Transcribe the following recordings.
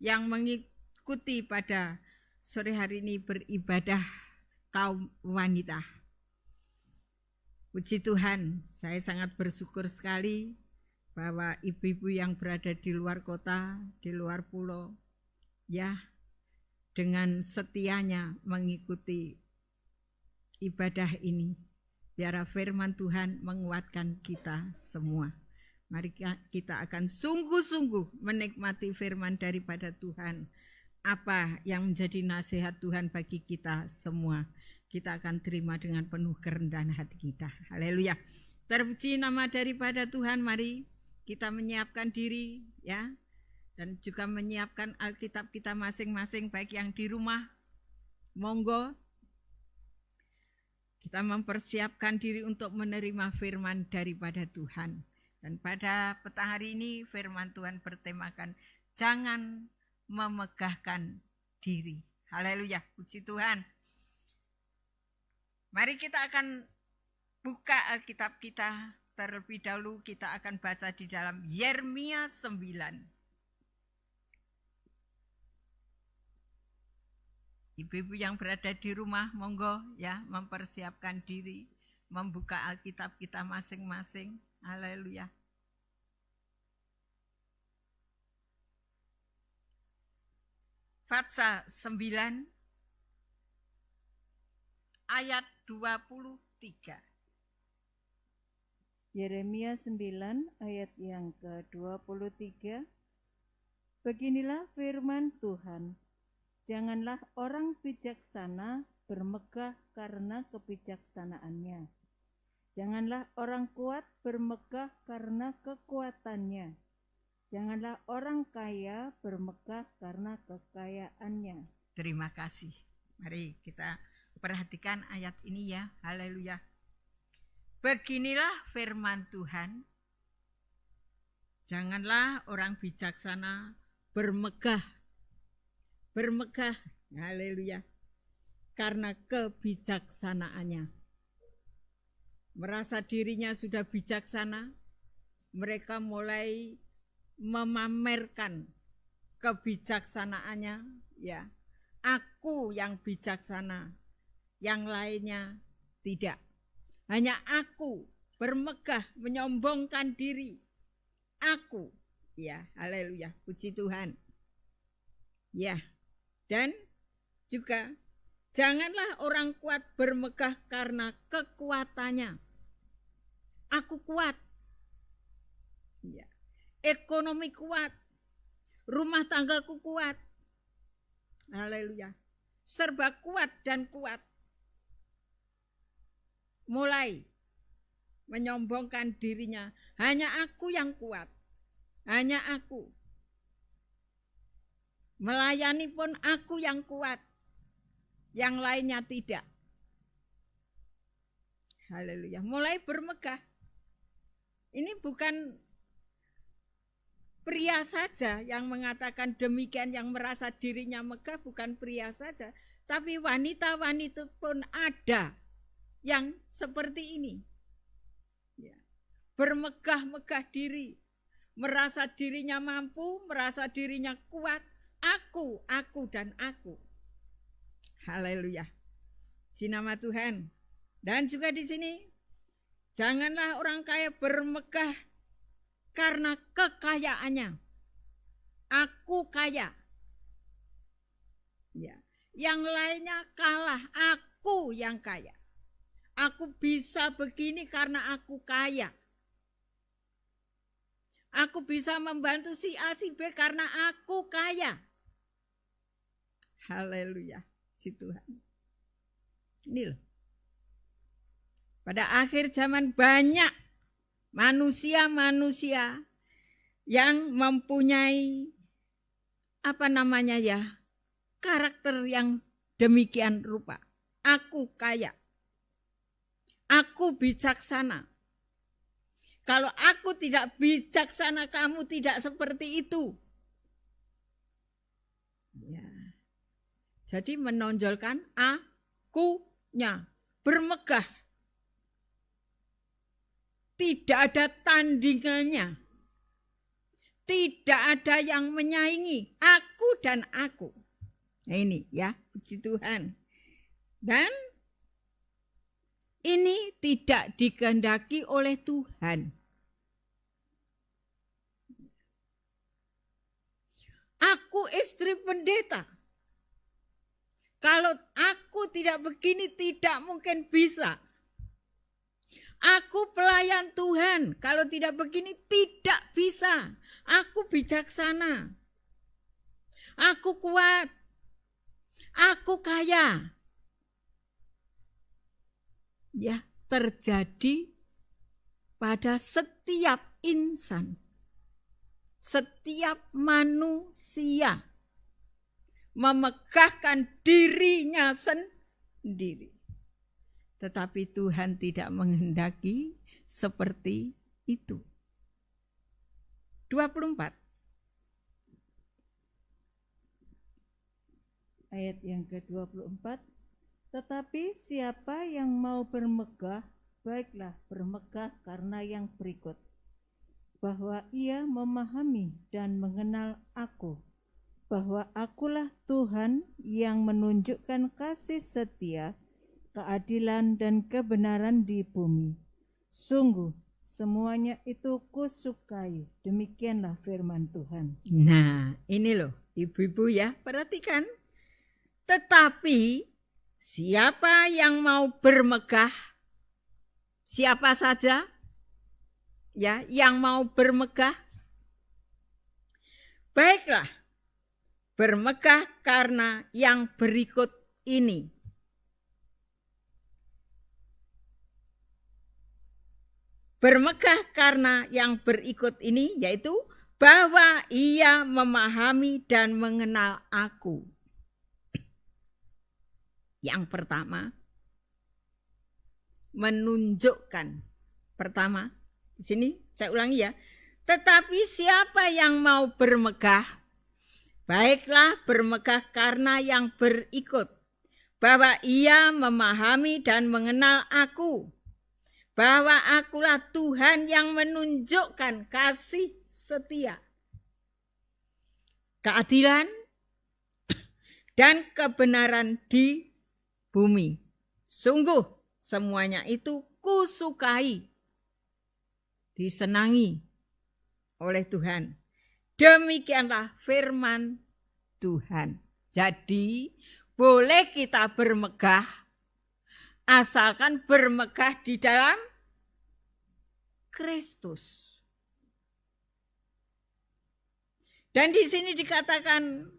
yang mengikuti pada sore hari ini beribadah kaum wanita. Puji Tuhan, saya sangat bersyukur sekali bahwa ibu-ibu yang berada di luar kota, di luar pulau, ya, dengan setianya mengikuti ibadah ini. Biar firman Tuhan menguatkan kita semua. Mari kita akan sungguh-sungguh menikmati firman daripada Tuhan. Apa yang menjadi nasihat Tuhan bagi kita semua, kita akan terima dengan penuh kerendahan hati kita. Haleluya. Terpuji nama daripada Tuhan. Mari kita menyiapkan diri, ya, dan juga menyiapkan Alkitab kita masing-masing, baik yang di rumah, monggo kita mempersiapkan diri untuk menerima firman daripada Tuhan. Dan pada petang hari ini firman Tuhan bertemakan jangan memegahkan diri. Haleluya, puji Tuhan. Mari kita akan buka Alkitab kita. Terlebih dahulu kita akan baca di dalam Yeremia 9. Ibu-ibu yang berada di rumah, monggo ya mempersiapkan diri, membuka Alkitab kita masing-masing. Haleluya. Fatsal 9 ayat 23. Yeremia 9 ayat yang ke-23. Beginilah firman Tuhan, janganlah orang bijaksana bermegah karena kebijaksanaannya. Janganlah orang kuat bermegah karena kekuatannya. Janganlah orang kaya bermegah karena kekayaannya. Terima kasih. Mari kita perhatikan ayat ini ya. Haleluya. Beginilah firman Tuhan. Janganlah orang bijaksana bermegah. Bermegah. Haleluya. Karena kebijaksanaannya. Merasa dirinya sudah bijaksana. Mereka mulai memamerkan kebijaksanaannya, ya. Aku yang bijaksana, yang lainnya tidak. Hanya aku bermegah, menyombongkan diri. Aku, ya, haleluya, puji Tuhan. Ya, dan juga janganlah orang kuat bermegah karena kekuatannya. Aku kuat. Ya. Ekonomi kuat, rumah tanggaku kuat, haleluya, serba kuat dan kuat. Mulai menyombongkan dirinya, hanya aku yang kuat, hanya aku. Melayani pun aku yang kuat, yang lainnya tidak. Haleluya, mulai bermegah. Ini bukan pria saja yang mengatakan demikian, yang merasa dirinya megah, bukan pria saja, tapi wanita-wanita pun ada yang seperti ini. Ya. Bermegah-megah diri, merasa dirinya mampu, merasa dirinya kuat. Aku dan aku. Haleluya. Puji nama Tuhan. Dan juga di sini, janganlah orang kaya bermegah karena kekayaannya. Aku kaya. Ya. Yang lainnya kalah, aku yang kaya. Aku bisa begini karena aku kaya. Aku bisa membantu si A, si B karena aku kaya. Haleluya, si Tuhan. Ini loh. Pada akhir zaman banyak manusia-manusia yang mempunyai karakter yang demikian rupa. Aku kaya. Aku bijaksana. Kalau aku tidak bijaksana, kamu tidak seperti itu. Ya. Jadi menonjolkan akunya, bermegah. Tidak ada tandingannya. Tidak ada yang menyaingi aku dan aku. Nah ini ya, puji Tuhan. Dan ini tidak dikehendaki oleh Tuhan. Aku istri pendeta. Kalau aku tidak begini tidak mungkin bisa. Aku pelayan Tuhan. Kalau tidak begini tidak bisa. Aku bijaksana. Aku kuat. Aku kaya. Ya, terjadi pada setiap insan. Setiap manusia memegahkan dirinya sendiri. Tetapi Tuhan tidak menghendaki seperti itu. 24. Ayat yang ke-24. Tetapi siapa yang mau bermegah, baiklah bermegah karena yang berikut. Bahwa ia memahami dan mengenal aku, bahwa akulah Tuhan yang menunjukkan kasih setia, keadilan dan kebenaran di bumi. Sungguh semuanya itu kusukai. Demikianlah firman Tuhan. Nah, ini loh ibu-ibu ya, perhatikan. Tetapi siapa yang mau bermegah, siapa saja ya yang mau bermegah, baiklah bermegah karena yang berikut ini. Bermegah karena yang berikut ini, yaitu bahwa ia memahami dan mengenal aku. Yang pertama, menunjukkan. Pertama, di sini saya ulangi ya. Tetapi siapa yang mau bermegah, baiklah bermegah karena yang berikut. Bahwa ia memahami dan mengenal aku. Bahwa akulah Tuhan yang menunjukkan kasih setia, keadilan, dan kebenaran di bumi. Sungguh semuanya itu kusukai, disenangi oleh Tuhan. Demikianlah firman Tuhan. Jadi boleh kita bermegah, asalkan bermegah di dalam Kristus. Dan di sini dikatakan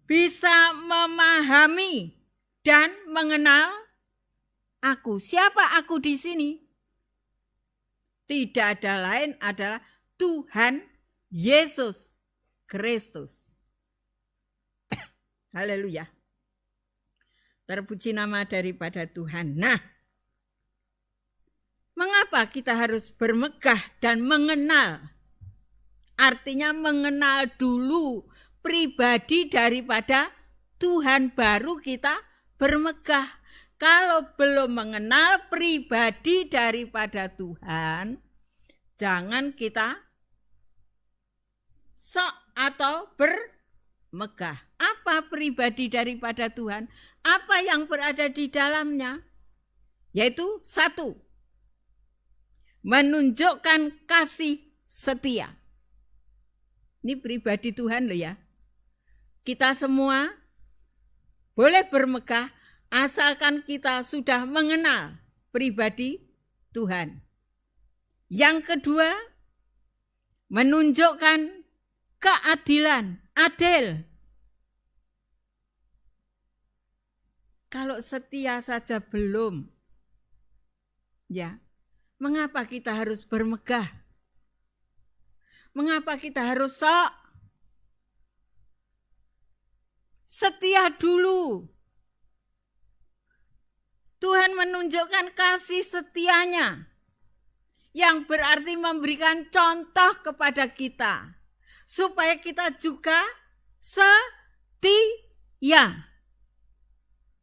bisa memahami dan mengenal aku. Siapa aku di sini? Tidak ada lain adalah Tuhan Yesus Kristus. Haleluya. Terpuji nama daripada Tuhan. Nah, mengapa kita harus bermegah dan mengenal? Artinya mengenal dulu pribadi daripada Tuhan, baru kita bermegah. Kalau belum mengenal pribadi daripada Tuhan, jangan kita sok atau bermegah. Apa pribadi daripada Tuhan? Apa yang berada di dalamnya? Yaitu satu, menunjukkan kasih setia. Ini pribadi Tuhan loh ya. Kita semua boleh bermegah asalkan kita sudah mengenal pribadi Tuhan. Yang kedua, menunjukkan keadilan, adil. Kalau setia saja belum, ya, mengapa kita harus bermegah? Mengapa kita harus sok? Setia dulu. Tuhan menunjukkan kasih setianya, yang berarti memberikan contoh kepada kita, supaya kita juga setia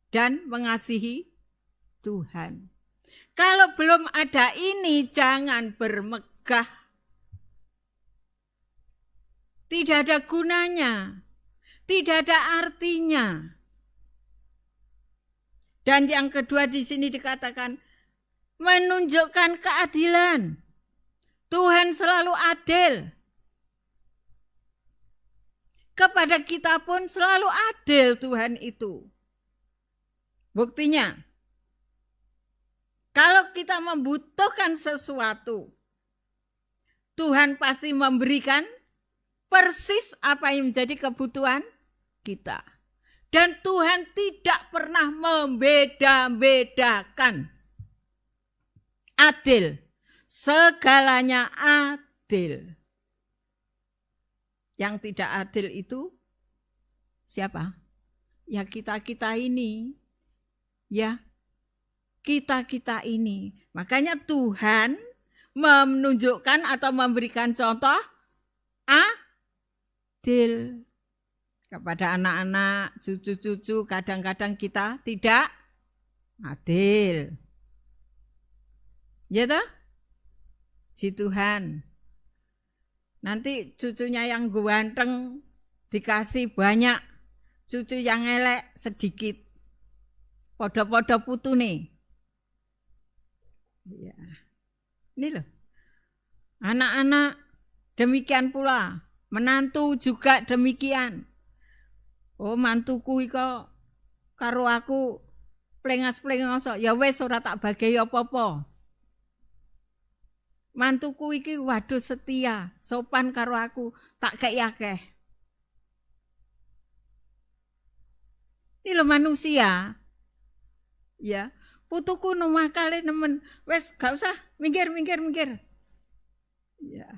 dan mengasihi Tuhan. Kalau belum ada ini, jangan bermegah. Tidak ada gunanya, tidak ada artinya. Dan yang kedua di sini dikatakan menunjukkan keadilan. Tuhan selalu adil. Kepada kita pun selalu adil Tuhan itu. Buktinya, kalau kita membutuhkan sesuatu, Tuhan pasti memberikan persis apa yang menjadi kebutuhan kita. Dan Tuhan tidak pernah membeda-bedakan. Adil. Segalanya adil. Yang tidak adil itu siapa? Ya kita-kita ini. Ya, kita-kita ini. Makanya Tuhan menunjukkan atau memberikan contoh adil kepada anak-anak, cucu-cucu. Kadang-kadang kita tidak adil. Ya toh? Si Tuhan. Nanti cucunya yang ganteng dikasih banyak, cucu yang elek sedikit. Podo-podo putu nih. Ya. Ini loh. Anak-anak demikian pula. Menantu juga demikian. Oh, mantuku iko karo aku plengas-plengos, ya wis ora tak bagi apa-apa. Mantuku iki waduh setia, sopan karo aku, tak kei akeh. Ini lho manusia. Ya, putuku nomah kali nemen, wes gak usah minggir. Ya.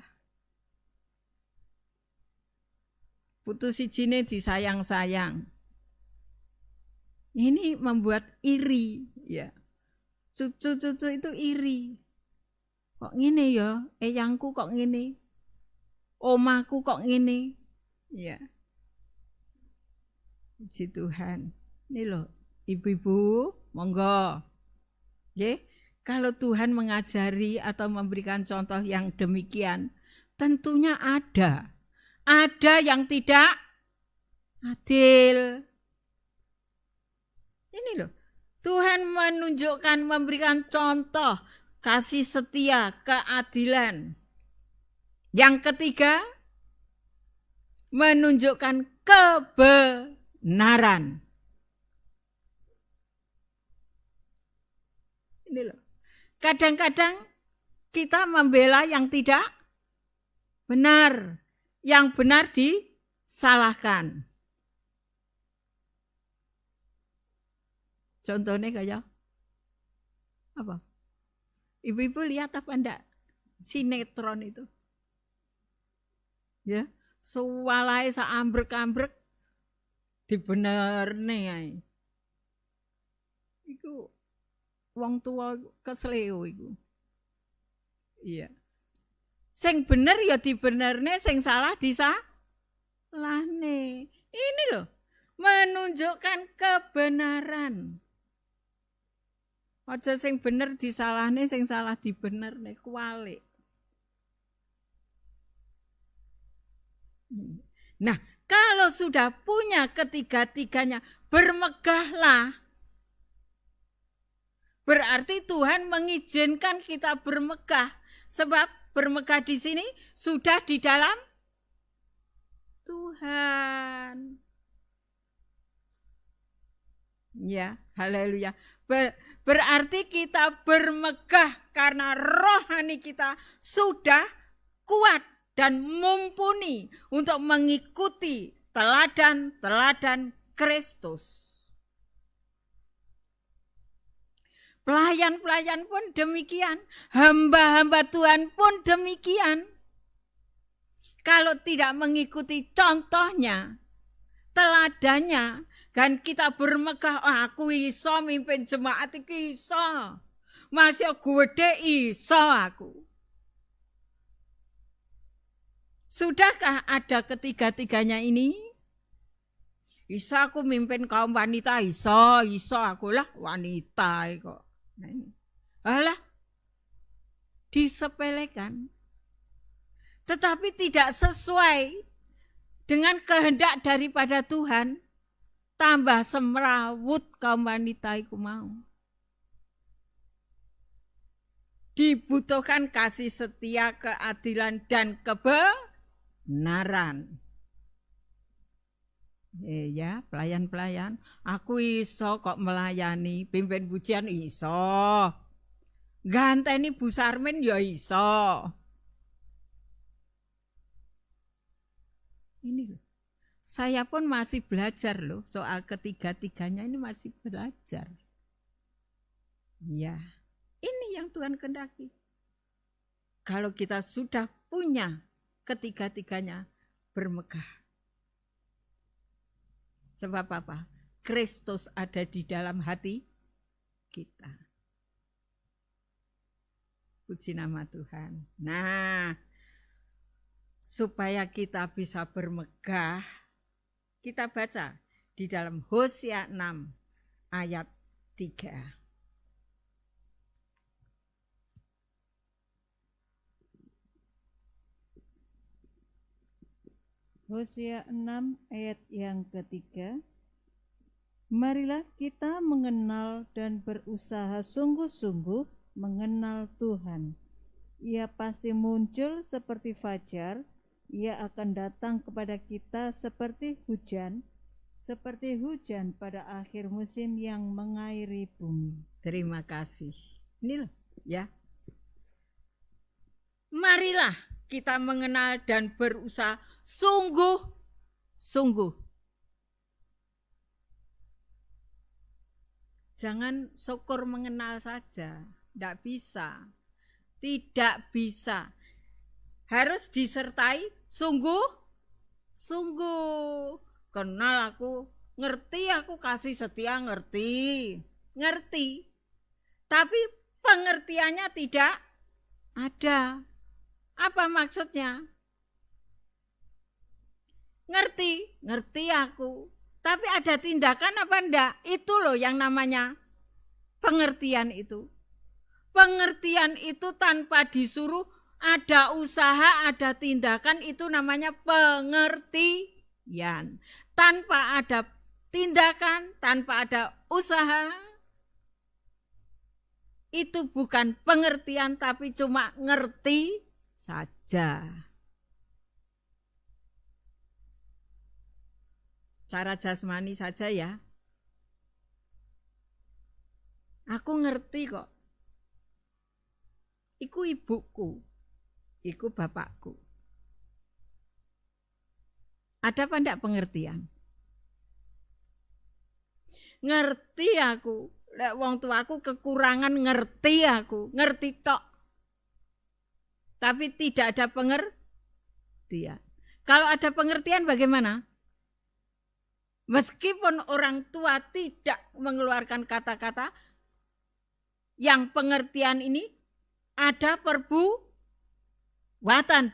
Putu sijine disayang-sayang. Ini membuat iri, ya. Cucu-cucu itu iri. Kok ngene ya, eyangku kok ngene. Omaku kok ngene. Ya. Puji Tuhan. Ini loh, ibu-ibu, monggo. Nggih, kalau Tuhan mengajari atau memberikan contoh yang demikian, tentunya ada yang tidak adil. Ini loh, Tuhan menunjukkan, memberikan contoh kasih setia, keadilan. Yang ketiga, menunjukkan kebenaran. Ini loh. Kadang-kadang kita membela yang tidak benar. Yang benar disalahkan. Contohnya kayak apa? Ibu-ibu lihat apa enggak sinetron itu? Ya, sewalai saambrek-ambrek dibenerne ae. Iku wong tua kesleo iku. Iya. Sing bener ya dibenerne, sing salah disalahne. Ini loh, menunjukkan kebenaran. Aja sing bener disalahne, sing salah dibenerne, kualik. Nah, kalau sudah punya ketiga-tiganya, bermegahlah. Berarti Tuhan mengizinkan kita bermegah. Sebab bermegah di sini sudah di dalam Tuhan. Ya, haleluya. Berarti kita bermegah karena rohani kita sudah kuat dan mumpuni untuk mengikuti teladan-teladan Kristus. Pelayan-pelayan pun demikian, hamba-hamba Tuhan pun demikian. Kalau tidak mengikuti contohnya, teladannya, kan kita bermegah, aku iso mimpin jemaat iki iso. Masih gede iso aku. Sudahkah ada ketiga-tiganya ini? Iso aku mimpin kaum wanita, iso aku lah wanita kok. Nah ini. Alah, disepelekan. Tetapi tidak sesuai dengan kehendak daripada Tuhan, tambah semrawut kaum wanita iku mau. Dibutuhkan kasih setia, keadilan, dan kebenaran. Ya, pelayan-pelayan, aku iso kok melayani, pimpin pujian iso. Ganteni Bu Sarmin ya iso. Ini loh. Saya pun masih belajar loh, soal ketiga-tiganya ini masih belajar. Ya, ini yang Tuhan kehendaki. Kalau kita sudah punya ketiga-tiganya, bermegah. Sebab apa? Kristus ada di dalam hati kita. Puji nama Tuhan. Nah, supaya kita bisa bermegah, kita baca di dalam Hosea 6 ayat 3. Hosea 6 ayat yang ketiga. Marilah kita mengenal dan berusaha sungguh-sungguh mengenal Tuhan. Ia pasti muncul seperti fajar, ia akan datang kepada kita seperti hujan pada akhir musim yang mengairi bumi. Terima kasih. Ini loh ya. Marilah kita mengenal dan berusaha sungguh-sungguh. Jangan syukur mengenal saja, tidak bisa. Tidak bisa. Harus disertai sungguh-sungguh. Kenal aku, ngerti aku, kasih setia ngerti. Tapi pengertiannya tidak ada. Apa maksudnya? Ngerti aku. Tapi ada tindakan apa enggak? Itu loh yang namanya pengertian itu. Pengertian itu tanpa disuruh, ada usaha, ada tindakan, itu namanya pengertian. Tanpa ada tindakan, tanpa ada usaha, itu bukan pengertian tapi cuma ngerti saja. Cara jasmani saja ya. Aku ngerti kok. Iku ibuku, iku bapakku. Ada apa enggak pengertian? Ngerti aku. Lek wong tuaku kekurangan ngerti aku, ngerti tok. Tapi tidak ada pengertian. Kalau ada pengertian bagaimana? Meskipun orang tua tidak mengeluarkan kata-kata, yang pengertian ini ada perbuatan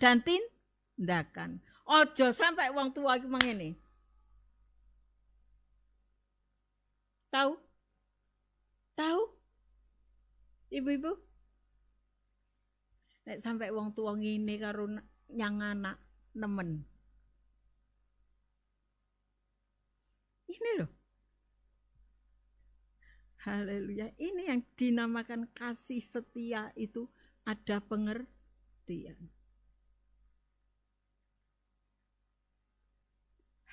dan tindakan. Ojo sampai wong tua iki mangene. Tahu? Ibu-ibu? Nek sampai wong tua ngene karo nyang anak nemen. Ini loh. Haleluya. Ini yang dinamakan kasih setia, itu ada pengertian.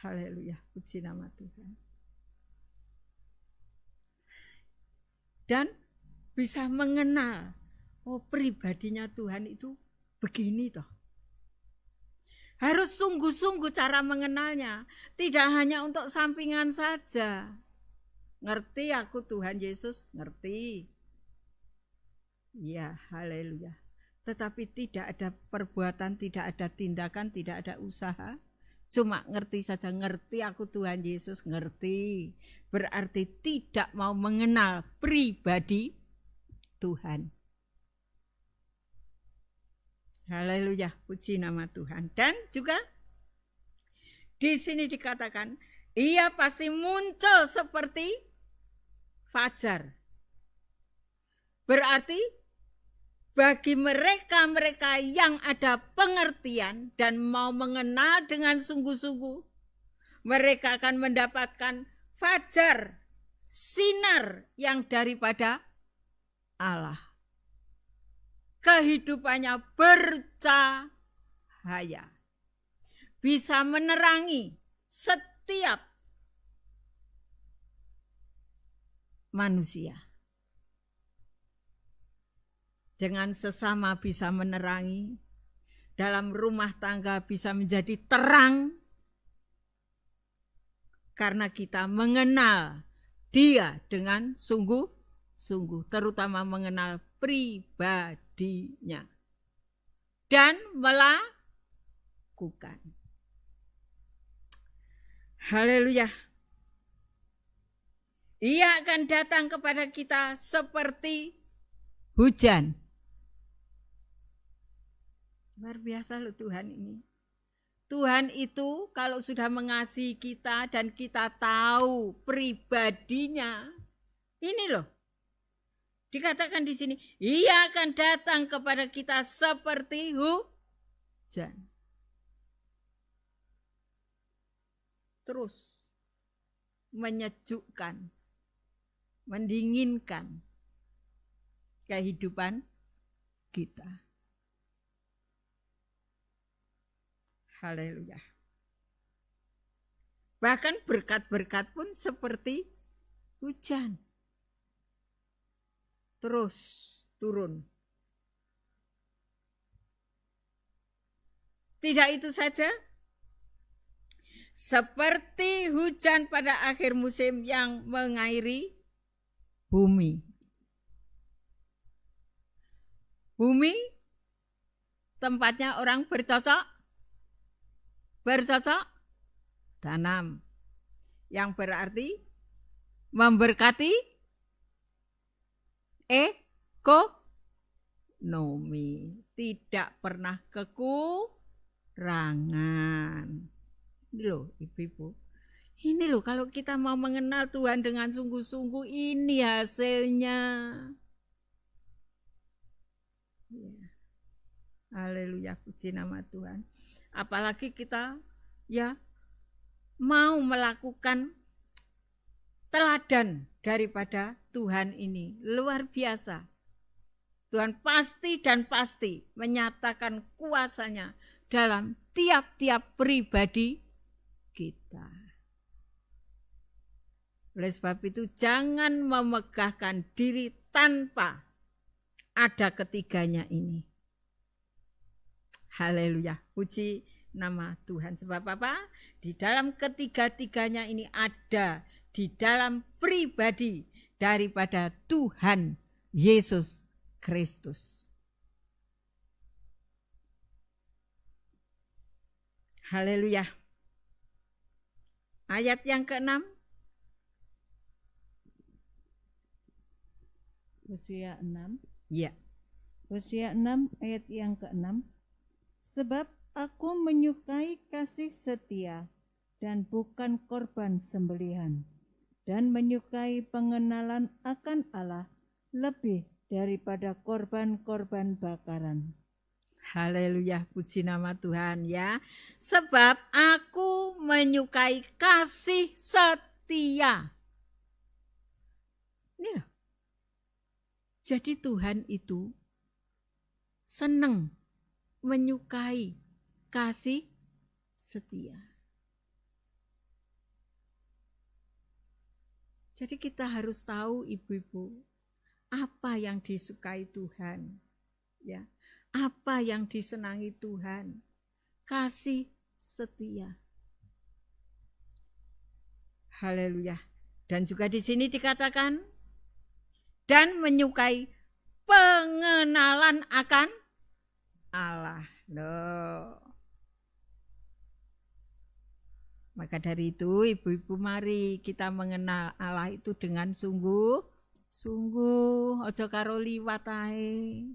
Haleluya. Puji nama Tuhan. Dan bisa mengenal, oh pribadinya Tuhan itu begini toh. Harus sungguh-sungguh cara mengenalnya. Tidak hanya untuk sampingan saja. Ngerti aku Tuhan Yesus, ngerti. Ya, haleluya. Tetapi tidak ada perbuatan, tidak ada tindakan, tidak ada usaha. Cuma ngerti saja, ngerti aku Tuhan Yesus, ngerti. Berarti tidak mau mengenal pribadi Tuhan. Haleluya, puji nama Tuhan. Dan juga di sini dikatakan, ia pasti muncul seperti fajar. Berarti bagi mereka-mereka yang ada pengertian dan mau mengenal dengan sungguh-sungguh, mereka akan mendapatkan fajar, sinar yang daripada Allah. Kehidupannya bercahaya, bisa menerangi setiap manusia. Dengan sesama bisa menerangi, dalam rumah tangga bisa menjadi terang, karena kita mengenal Dia dengan sungguh-sungguh, terutama mengenal pribadinya dan melakukan. Haleluya. Ia akan datang kepada kita seperti hujan. Luar biasa loh Tuhan ini. Tuhan itu kalau sudah mengasihi kita dan kita tahu pribadinya, ini loh. Dikatakan di sini, Ia akan datang kepada kita seperti hujan. Terus menyejukkan, mendinginkan kehidupan kita. Haleluya. Bahkan berkat-berkat pun seperti hujan. Terus turun. Tidak itu saja. Seperti hujan pada akhir musim yang mengairi bumi. Bumi tempatnya orang bercocok tanam, yang berarti memberkati ekonomi, tidak pernah kekurangan. Ini loh ibu-ibu, ini loh kalau kita mau mengenal Tuhan dengan sungguh-sungguh, ini hasilnya. Ya. Haleluya, puji nama Tuhan. Apalagi kita ya mau melakukan teladan daripada Tuhan ini. Luar biasa. Tuhan pasti dan pasti menyatakan kuasanya dalam tiap-tiap pribadi kita. Oleh sebab itu jangan memegahkan diri tanpa ada ketiganya ini. Haleluya, puji nama Tuhan. Sebab apa? Di dalam ketiga-tiganya ini ada di dalam pribadi daripada Tuhan Yesus Kristus. Haleluya. Ayat yang ke-6. Hosea 6. Ya. Hosea 6 ayat yang ke-6. Sebab aku menyukai kasih setia dan bukan korban sembelihan, dan menyukai pengenalan akan Allah lebih daripada korban-korban bakaran. Haleluya, puji nama Tuhan ya. Sebab aku menyukai kasih setia. Ini loh. Jadi Tuhan itu senang menyukai kasih setia. Jadi kita harus tahu ibu-ibu, apa yang disukai Tuhan, ya, apa yang disenangi Tuhan, kasih setia. Haleluya. Dan juga di sini dikatakan dan menyukai pengenalan akan Allah. Loh. Maka dari itu ibu-ibu mari kita mengenal Allah itu dengan sungguh-sungguh, ojo karo liwat ae.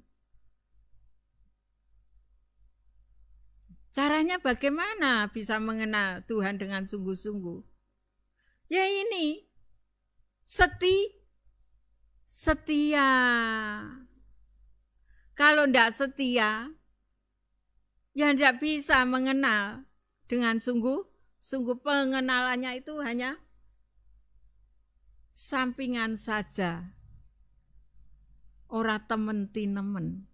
Caranya bagaimana bisa mengenal Tuhan dengan sungguh-sungguh? Ya ini, setia. Kalau tidak setia, ya tidak bisa mengenal dengan sungguh pengenalannya itu hanya sampingan saja. Ora temen tinemen.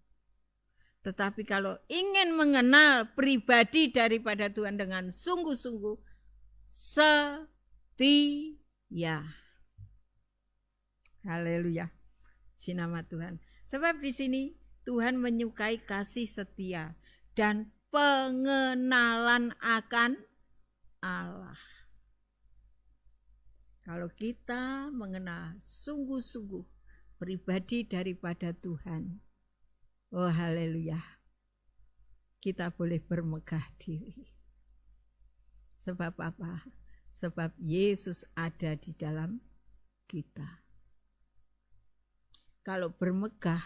Tetapi kalau ingin mengenal pribadi daripada Tuhan dengan sungguh-sungguh setia. Haleluya. Puji nama Tuhan. Sebab di sini Tuhan menyukai kasih setia dan pengenalan akan Allah. Kalau kita mengenal sungguh-sungguh pribadi daripada Tuhan, oh haleluya, kita boleh bermegah diri. Sebab apa? Sebab Yesus ada di dalam kita. Kalau bermegah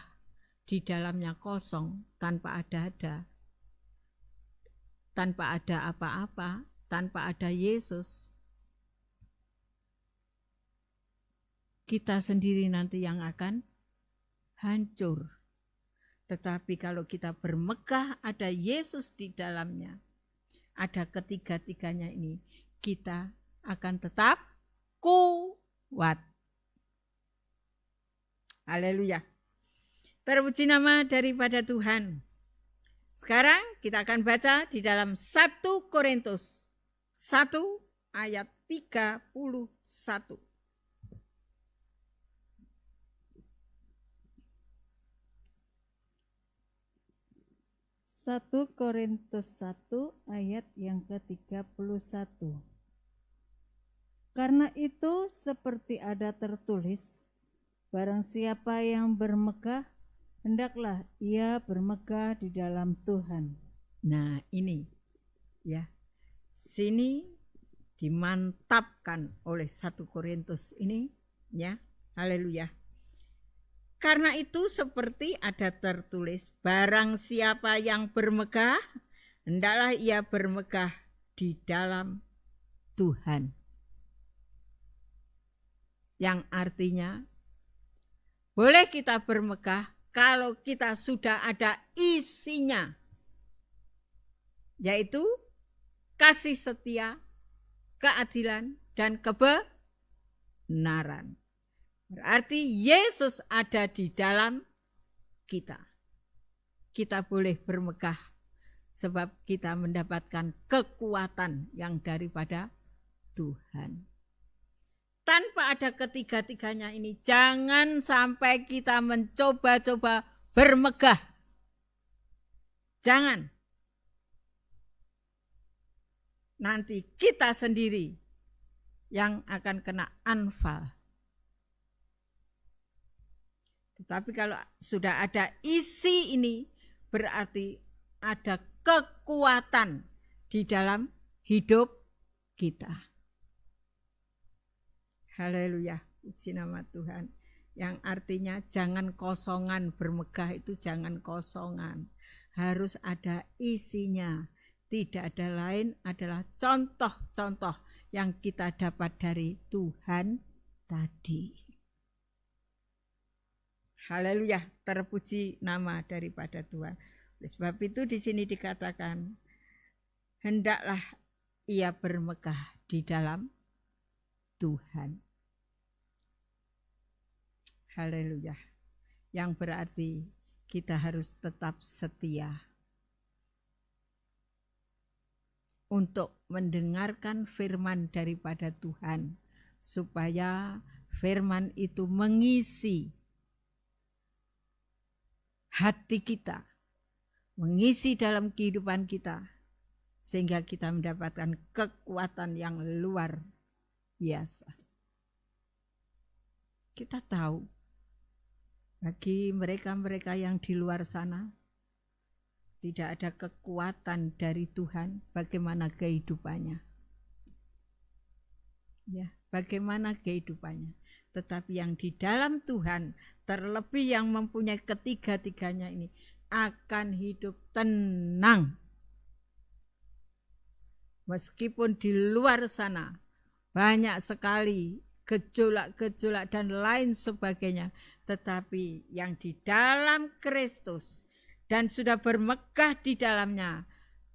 di dalamnya kosong, tanpa ada apa-apa, tanpa ada Yesus, kita sendiri nanti yang akan hancur. Tetapi kalau kita bermegah, ada Yesus di dalamnya, ada ketiga-tiganya ini, kita akan tetap kuat. Haleluya. Terpuji nama daripada Tuhan. Sekarang kita akan baca di dalam 1 Korintus 1 ayat 31. 1 Korintus 1 ayat yang ke-31. Karena itu seperti ada tertulis, barang siapa yang bermegah, hendaklah ia bermegah di dalam Tuhan. Nah ini ya, sini dimantapkan oleh 1 Korintus ini ya, haleluya. Karena itu seperti ada tertulis, barang siapa yang bermegah, hendaklah ia bermegah di dalam Tuhan. Yang artinya, boleh kita bermegah kalau kita sudah ada isinya, yaitu kasih setia, keadilan, dan kebenaran. Berarti Yesus ada di dalam kita. Kita boleh bermegah sebab kita mendapatkan kekuatan yang daripada Tuhan. Tanpa ada ketiga-tiganya ini, jangan sampai kita mencoba-coba bermegah. Jangan. Nanti kita sendiri yang akan kena anfal. Tetapi kalau sudah ada isi ini, berarti ada kekuatan di dalam hidup kita. Haleluya, puji nama Tuhan. Yang artinya jangan kosongan, bermegah itu jangan kosongan. Harus ada isinya. Tidak ada lain adalah contoh-contoh yang kita dapat dari Tuhan tadi. Haleluya, terpuji nama daripada Tuhan. Oleh sebab itu di sini dikatakan, hendaklah ia bermegah di dalam Tuhan. Haleluya. Yang berarti kita harus tetap setia untuk mendengarkan firman daripada Tuhan, supaya firman itu mengisi hati kita, mengisi dalam kehidupan kita, sehingga kita mendapatkan kekuatan yang luar biasa. Kita tahu, bagi mereka-mereka yang di luar sana, tidak ada kekuatan dari Tuhan, bagaimana kehidupannya? Ya, bagaimana kehidupannya? Tetapi yang di dalam Tuhan, terlebih yang mempunyai ketiga-tiganya ini, akan hidup tenang. Meskipun di luar sana banyak sekali gejolak-gejolak dan lain sebagainya. Tetapi yang di dalam Kristus dan sudah bermegah di dalamnya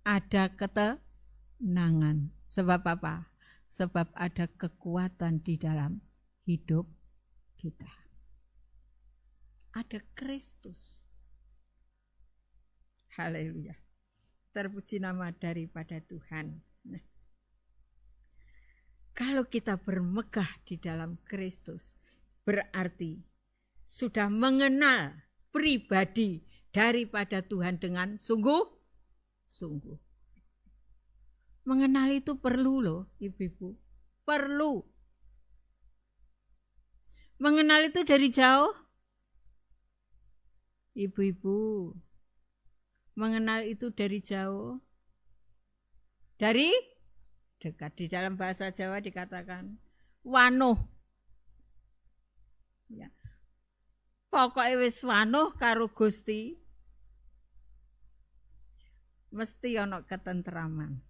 ada ketenangan. Sebab apa? Sebab ada kekuatan di dalam hidup kita. Ada Kristus. Haleluya. Terpuji nama daripada Tuhan. Nah, kalau kita bermegah di dalam Kristus, berarti sudah mengenal pribadi daripada Tuhan dengan sungguh-sungguh. Mengenal itu perlu loh, ibu-ibu. Perlu. Mengenal itu dari jauh. Ibu-ibu, mengenal itu dari jauh. Dari dekat. Di dalam bahasa Jawa dikatakan wanuh. Ya. Pokoknya wis wanuh karo Gusti, mesti ana ketentraman.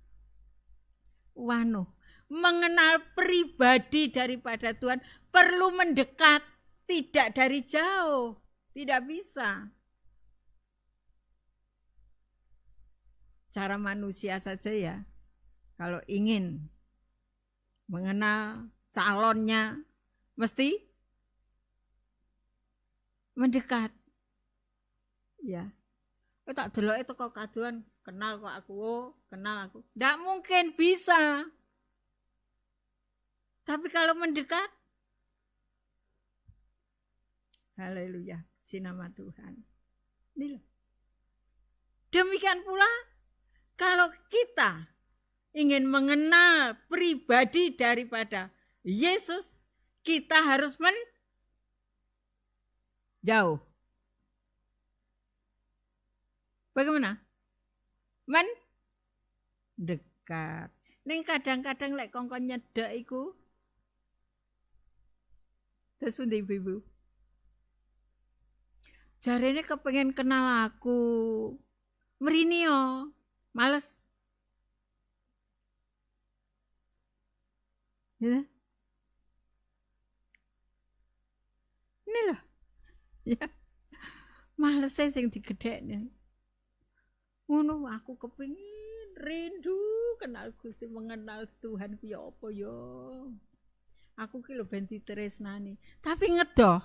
Wanuh, mengenal pribadi daripada Tuhan perlu mendekat, tidak dari jauh, tidak bisa. Cara manusia saja ya, kalau ingin mengenal calonnya, mesti mendekat. Ya. Tak delok itu kok kaduan, kenal kok aku, kenal aku. Tidak mungkin bisa. Tapi kalau mendekat, haleluya, puji nama Tuhan. Ini loh. Demikian pula kalau kita ingin mengenal pribadi daripada Yesus, kita harus menjauh. Bagaimana? Mendekat. Ning kadang-kadang lek kongkon nyedek iku. Terus pundi ibu-ibu? Jarene kepengen kenal aku. Mrini yo, males. Ya. Ini loh. Ya. Males sing digedhekne. Ngono aku kepengin rindu kenal Gusti, mengenal Tuhan ku ya apa ya. Aku ki lho ben ditresnani, tapi ngedoh.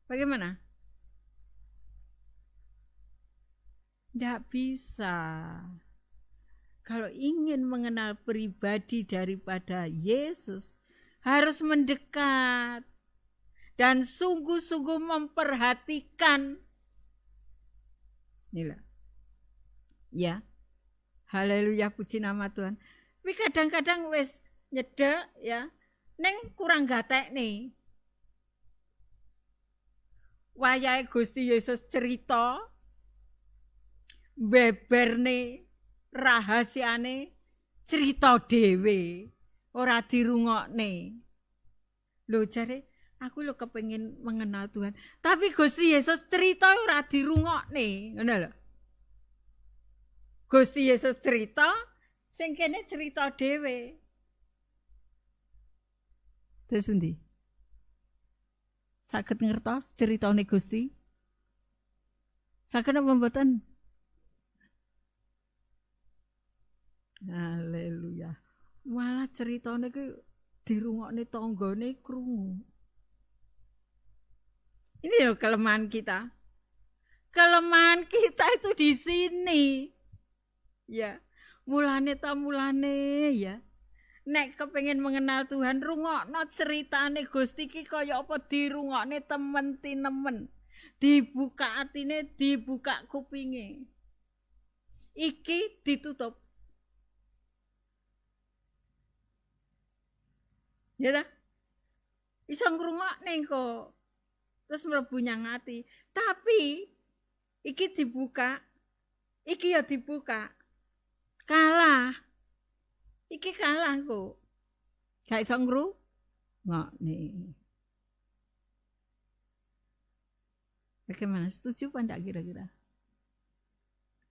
Bagaimana? Tidak bisa. Kalau ingin mengenal pribadi daripada Yesus, harus mendekat dan sungguh-sungguh memperhatikan. Inilah. Ya. Haleluya, puji nama Tuhan. Tapi kadang-kadang wis nyedek ya, neng kurang gatek nih. Wayahe Gusti Yesus cerita beberne rahasiane cerita dhewe, ora dirungokne. Lho jare aku lho kepengin mengenal Tuhan, tapi Gusti Yesus cerita ora dirungokne, ngono lho. Gusti Yesus cerita, sing kene cerita dhewe. Terus pundi? Saged ngertos ceritane Gusti? Saged apa mboten? Haleluya. Malah ceritane ki dirungokne tanggane krungu. Ini loh kelemahan kita. Kelemahan kita itu di sini. Ya, mulane ya. Nek kepengen mengenal Tuhan, rungokno ceritane Gusti ki kaya apa dirungokne temen tinemen. Dibuka atine, dibuka kupinge. Iki ditutup. Ya dah. Iso ngrungokne kok. Terus mlebu nyang ati. Tapi iki dibuka, iki ya dibuka. Kalah. Iki kalah kok. Gak iso ngrungokne. Bagaimana? Setuju apa enggak kira-kira?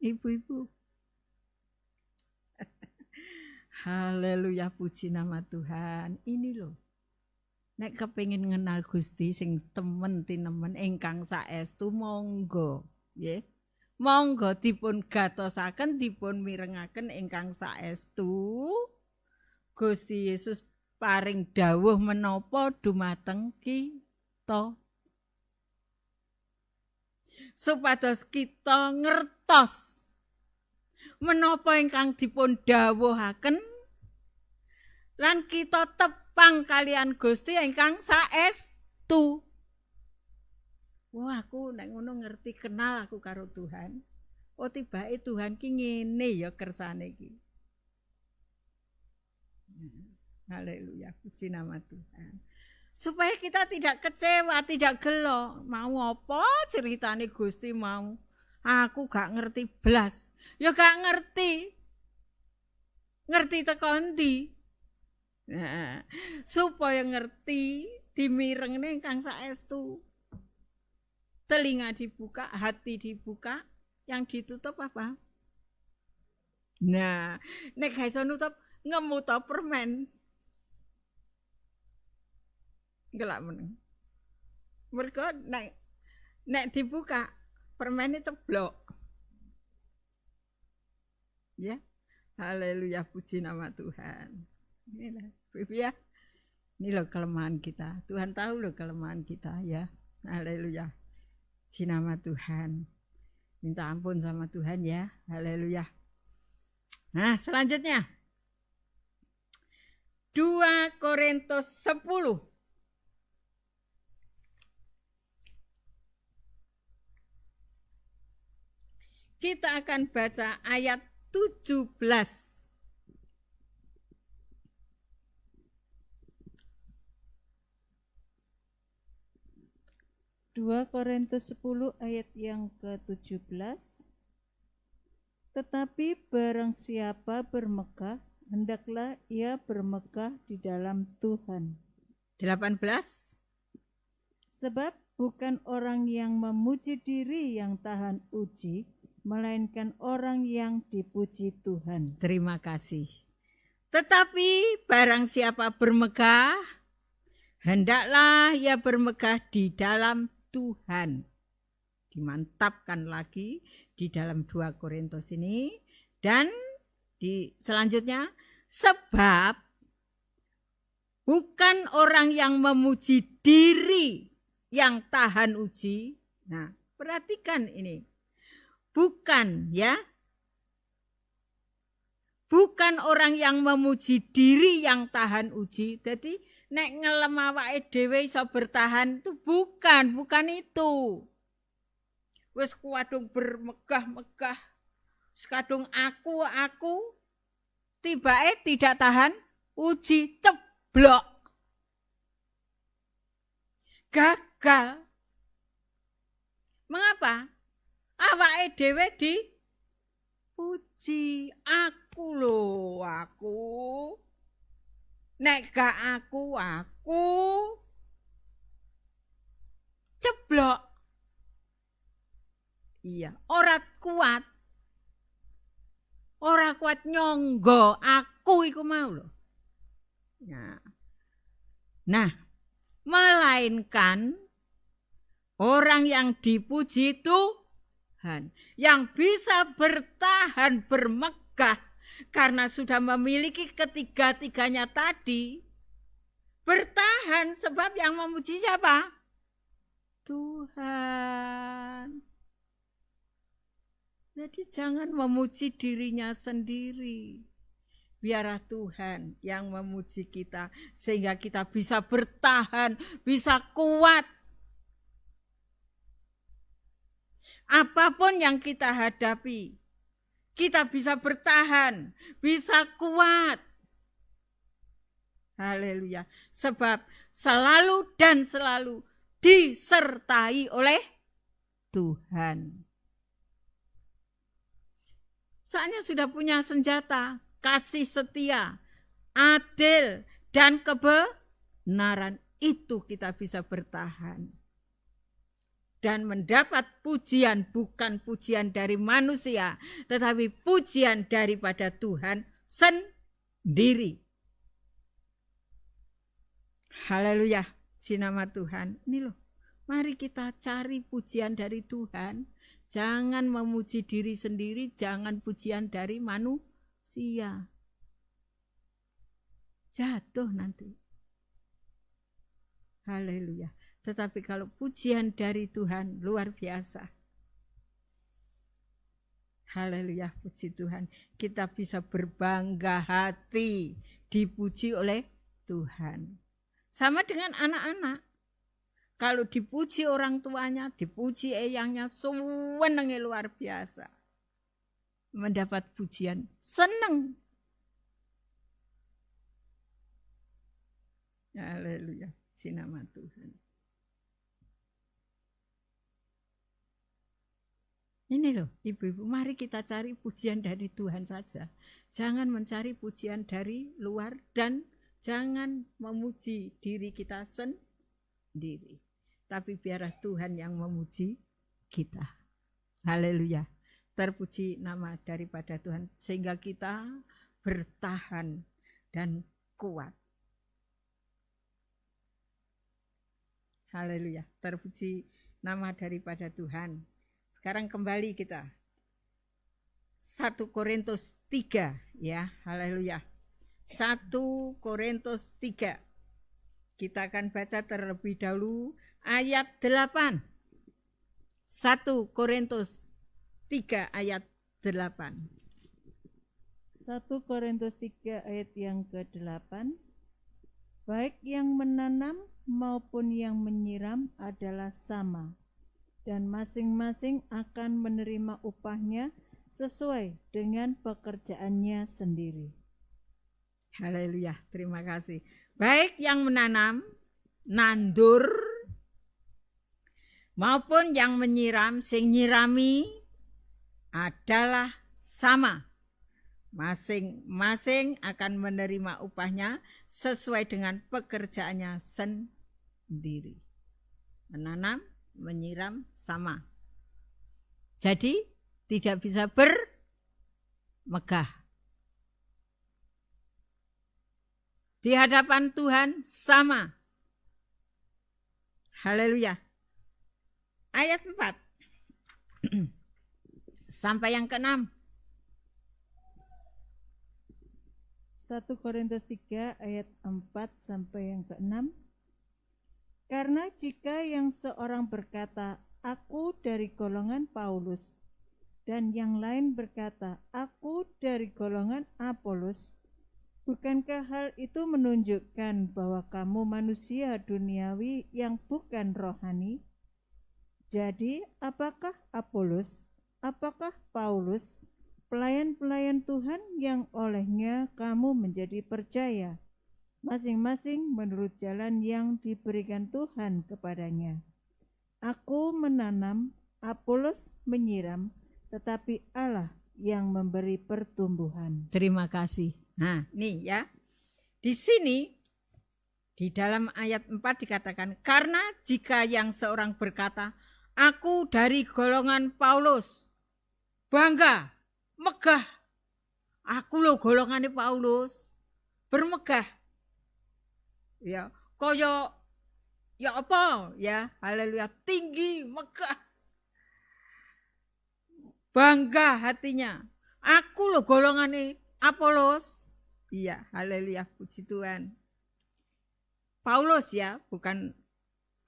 Ibu-ibu. Haleluya, puji nama Tuhan. Ini loh. Nek kepengin ngenal Gusti sing temen tinemen ingkang saestu monggo, nggih. Monggo dipun gatosaken, dipun mirengaken ingkang saestu. Gusti Yesus paring dawuh menapa dumateng kita. Supados kita ngertos menapa ingkang dipun dawuhaken lan kita tepang kalian Gusti ingkang saestu. Wah, aku nek ngono ngerti kenal aku karo Tuhan. Oh, tibake Tuhan ki ngene ya kersane iki. Haleluya, puji nama Tuhan. Supaya kita tidak kecewa, tidak gelo. Mau apa ceritane Gusti mau? Aku gak ngerti blas. Ya gak ngerti. Ngerti teko endi? Nah, supaya ngerti dimirengne ingkang saestu. Telinga dibuka, hati dibuka, yang ditutup apa? Nah, nek gak iso nutup ngemut permen. Gelak meneng. Mergo nek dibuka permennya ceblok. Ya. Haleluya, puji nama Tuhan. Inilah, Bibi ya. Ini loh kelemahan kita. Tuhan tahu loh kelemahan kita ya. Haleluya. Puji nama Tuhan. Minta ampun sama Tuhan ya. Haleluya. Nah, selanjutnya 2 Korintus 10. Kita akan baca ayat 17. 2 Korintus 10 ayat yang ke-17. Tetapi barang siapa bermegah, hendaklah ia bermegah di dalam Tuhan. 18. Sebab bukan orang yang memuji diri yang tahan uji, melainkan orang yang dipuji Tuhan. Terima kasih. Tetapi barang siapa bermegah, hendaklah ia bermegah di dalam Tuhan. Dimantapkan lagi di dalam 2 Korintus ini. Dan di selanjutnya, sebab bukan orang yang memuji diri yang tahan uji. Nah, perhatikan ini. Bukan ya. Bukan orang yang memuji diri yang tahan uji. Jadi nek ngelem awake dhewe iso bertahan itu bukan itu. Wis kuwadung bermegah-megah, sekadung aku tibake tidak tahan uji, ceblok. Gagal. Mengapa? Awake dhewe dipuji. Aku. Nek gak aku ceblok. Iya, ora kuat nyonggo aku iku mau lho. Nah, melainkan orang yang dipuji Tuhan, yang bisa bertahan bermegah karena sudah memiliki ketiga-tiganya tadi. Bertahan sebab yang memuji siapa? Tuhan. Jadi jangan memuji dirinya sendiri. Biarlah Tuhan yang memuji kita sehingga kita bisa bertahan, bisa kuat. Apapun yang kita hadapi, kita bisa bertahan, bisa kuat. Haleluya. Sebab selalu dan selalu disertai oleh Tuhan. Soalnya sudah punya senjata, kasih setia, adil, dan kebenaran. Itu kita bisa bertahan. Dan mendapat pujian, bukan pujian dari manusia, tetapi pujian daripada Tuhan sendiri. diri. Haleluya, puji nama Tuhan. Ini loh, mari kita cari pujian dari Tuhan. Jangan memuji diri sendiri, jangan pujian dari manusia. Jatuh nanti. Haleluya. Tetapi kalau pujian dari Tuhan luar biasa. Haleluya, puji Tuhan. Kita bisa berbangga hati dipuji oleh Tuhan. Sama dengan anak-anak. Kalau dipuji orang tuanya, dipuji eyangnya, senengnya luar biasa. Mendapat pujian, seneng. Haleluya, puji nama Tuhan. Ini loh, ibu-ibu, mari kita cari pujian dari Tuhan saja. Jangan mencari pujian dari luar dan jangan memuji diri kita sendiri. Tapi biarlah Tuhan yang memuji kita. Haleluya. Terpuji nama daripada Tuhan. Sehingga kita bertahan dan kuat. Haleluya. Terpuji nama daripada Tuhan. Sekarang kembali kita 1 Korintus 3 ya, haleluya. 1 Korintus 3. Kita akan baca terlebih dahulu ayat 8. 1 Korintus 3 ayat 8. 1 Korintus 3 ayat yang ke-8. Baik yang menanam maupun yang menyiram adalah sama, dan masing-masing akan menerima upahnya sesuai dengan pekerjaannya sendiri. Haleluya, terima kasih. Baik yang menanam, nandur, maupun yang menyiram, sing nyirami adalah sama. Masing-masing akan menerima upahnya sesuai dengan pekerjaannya sendiri. Menanam, menyiram sama. Jadi tidak bisa bermegah. Di hadapan Tuhan sama. Haleluya. Ayat 4 sampai yang ke-6. 1 Korintus 3 ayat 4 sampai yang ke-6. Karena jika yang seorang berkata, aku dari golongan Paulus, dan yang lain berkata, aku dari golongan Apolos, bukankah hal itu menunjukkan bahwa kamu manusia duniawi yang bukan rohani? Jadi, apakah Apolos, apakah Paulus, pelayan-pelayan Tuhan yang olehnya kamu menjadi percaya, masing-masing menurut jalan yang diberikan Tuhan kepadanya. Aku menanam, Apolos menyiram, tetapi Allah yang memberi pertumbuhan. Terima kasih. Nah, nih ya. Di sini di dalam ayat 4 dikatakan, karena jika yang seorang berkata, aku dari golongan Paulus, bangga, megah. Aku loh golongannya Paulus, bermegah. Ya, koyo ya apa ya, haleluya, tinggi, megah. Bangga hatinya. Aku loh golongannya Apolos. Iya, haleluya, puji Tuhan. Paulus ya, bukan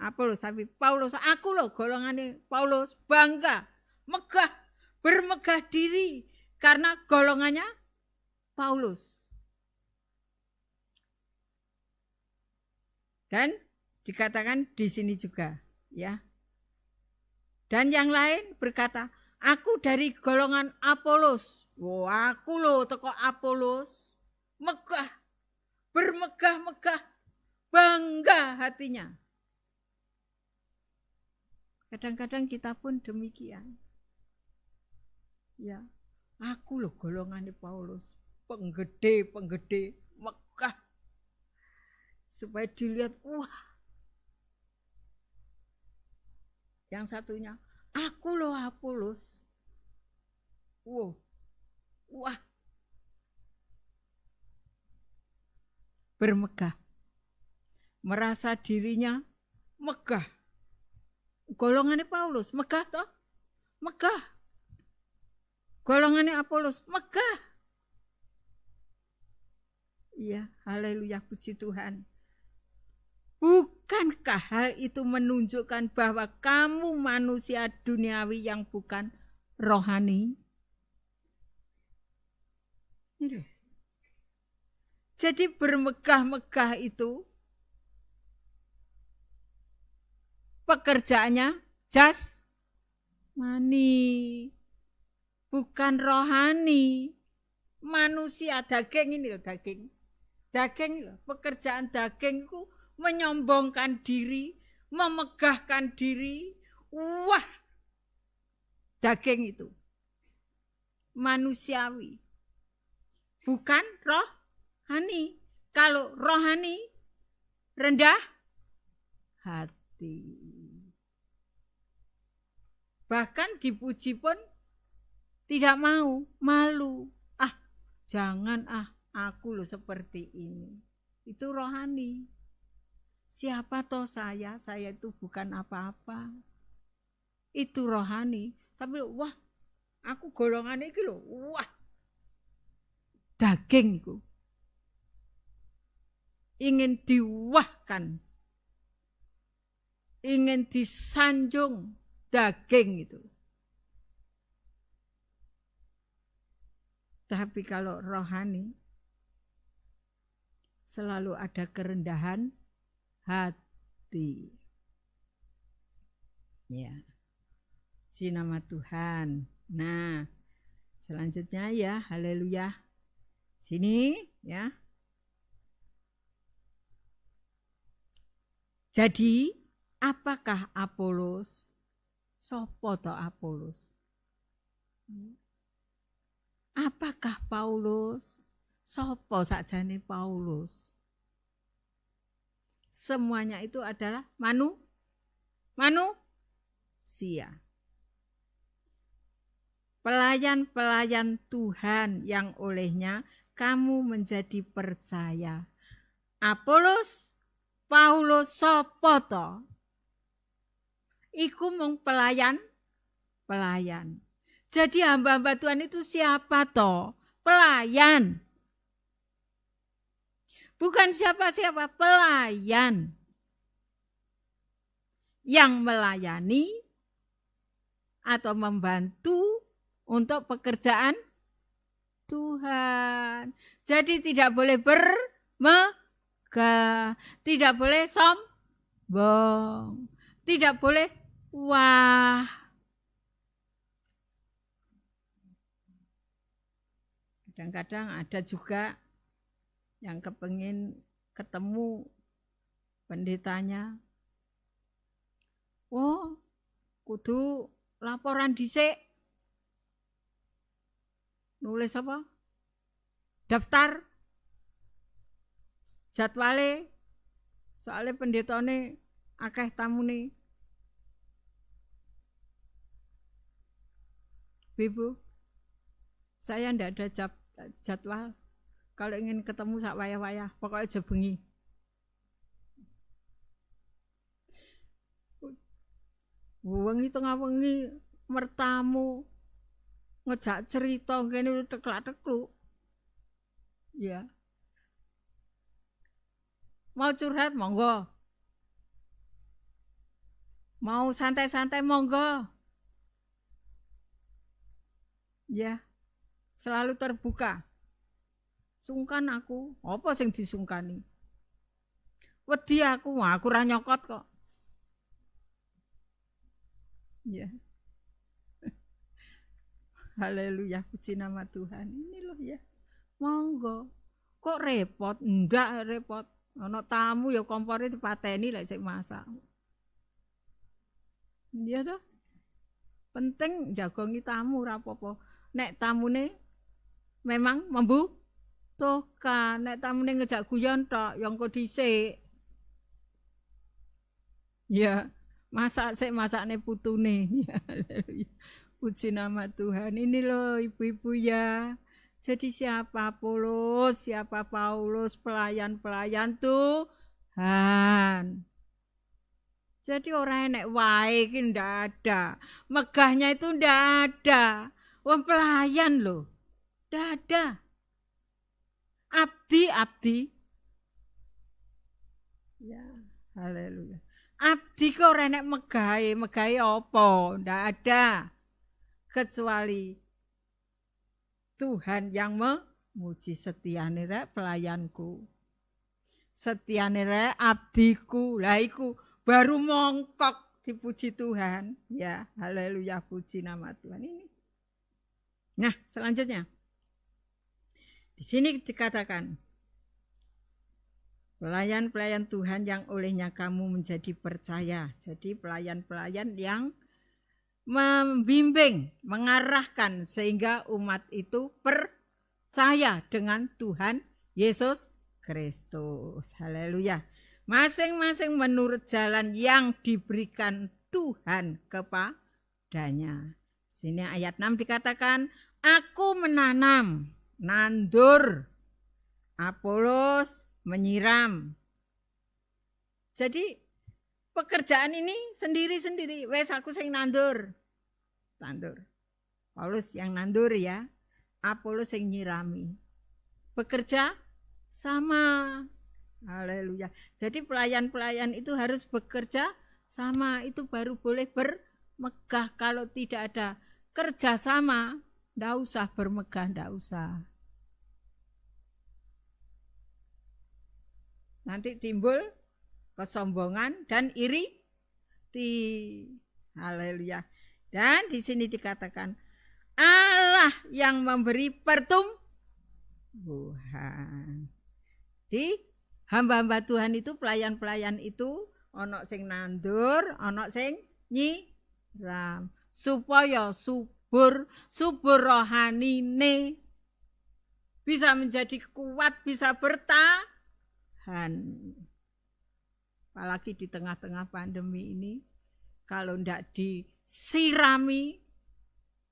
Apolos tapi Paulus. Aku loh golongannya Paulus, bangga, megah, bermegah diri karena golongannya Paulus. Dan dikatakan di sini juga ya. Dan yang lain berkata, aku dari golongan Apolos. Wah, aku loh teko Apolos. Megah, bermegah-megah, bangga hatinya. Kadang-kadang kita pun demikian. Ya, aku loh golongan Paulus, penggede, megah. Supaya dilihat, wah. Yang satunya, aku loh Apolos. Wow. Wah. bermegah. Merasa dirinya megah. Golongannya Paulus, megah toh? Megah. Golongannya Apolos, megah. Iya, haleluya, puji Tuhan. Bukankah hal itu menunjukkan bahwa kamu manusia duniawi yang bukan rohani? Jadi bermegah-megah itu pekerjaannya jasmani, bukan rohani. Manusia daging ini loh, daging loh, pekerjaan daging itu menyombongkan diri, memegahkan diri. Wah, daging itu manusiawi, bukan rohani. Kalau rohani, rendah hati. Bahkan dipuji pun tidak mau, malu. Jangan aku loh seperti ini. Itu rohani. Siapa toh saya itu bukan apa-apa. Itu rohani. Tapi wah, aku golongan iki loh. Wah, daging itu. Ingin diwahkan. Ingin disanjung daging itu. Tapi kalau rohani selalu ada kerendahan hati. Ya. Si nama Tuhan. Nah, selanjutnya ya, haleluya. Sini ya. Jadi, apakah Apolos? Sopo to Apolos? Apakah Paulus? Sopo sakjane Paulus? Semuanya itu adalah manusia. Pelayan-pelayan Tuhan yang olehnya kamu menjadi percaya. Apolos, Paulus, sopo to? Iku mung pelayan. Jadi hamba-hamba Tuhan itu siapa toh? Pelayan. Bukan siapa-siapa, pelayan. Yang melayani atau membantu untuk pekerjaan Tuhan. Jadi tidak boleh bermegah, tidak boleh sombong, tidak boleh wah. Kadang-kadang ada juga yang kepengin ketemu pendetanya. Oh, kudu laporan dhisik. Nulis apa? Daftar jadwale. Soalnya pendetane akeh tamune. Ibu, saya ndak ada jadwal. Kalau ingin ketemu sak wayah-wayah, pokoknya aja bengi. Wengi tengah wengi mertamu ngejak cerita kene teklak-tekluk. Ya. Mau curhat monggo. Mau santai-santai monggo. Ya. Selalu terbuka. Sungkan aku, apa sing disungkani? Wedi aku ora nyokot kok. Ya. Haleluya, puji nama Tuhan. Ini loh ya. Monggo. Kok repot? Ndak repot. Ana tamu ya kompore dipateni lek sik masak. Iya toh? Penting jagongi tamu ora apa-apa. Nek tamune memang membutuhkan, nek tamune ngejak guyon tok ya engko dhisik. Ya, masak sik masakne putune. Ya, puji nama Tuhan. Ini loh ibu-ibu ya. Jadi siapa Apolos, siapa Paulus, pelayan-pelayan Tuhan. Jadi orang enek wae iki ndak ada. Megahnya itu ndak ada. Wong pelayan loh. Ndak ada. Abdi. Ya, haleluya. Abdi kok ora enek megahe apa? Ndak ada. Kecuali Tuhan yang memuji setiane rek pelayanku. Setiane rek abdiku. Lah iku baru mongkok dipuji Tuhan. Ya, haleluya, puji nama Tuhan ini. Nah, selanjutnya. Di sini dikatakan, pelayan-pelayan Tuhan yang olehnya kamu menjadi percaya. Jadi pelayan-pelayan yang membimbing, mengarahkan sehingga umat itu percaya dengan Tuhan Yesus Kristus. Haleluya. Masing-masing menurut jalan yang diberikan Tuhan kepadanya. Sini ayat 6 dikatakan, aku menanam, nandur, Apolos menyiram. Jadi pekerjaan ini sendiri-sendiri. Wes aku sing nandur. Paulus yang nandur ya. Apolos yang nyirami. Bekerja sama. Haleluya. Jadi pelayan-pelayan itu harus bekerja sama. Itu baru boleh bermegah. Kalau tidak ada kerja sama, ndak usah bermegah, ndak usah. Nanti timbul kesombongan dan iri. Haleluya. Dan di sini dikatakan Allah yang memberi pertumbuhan. Di hamba-hamba Tuhan itu, pelayan-pelayan itu ono sing nandur, ono sing nyiram supaya subur rohanine bisa menjadi kuat, bisa bertahan. Apalagi di tengah-tengah pandemi ini, kalau ndak disirami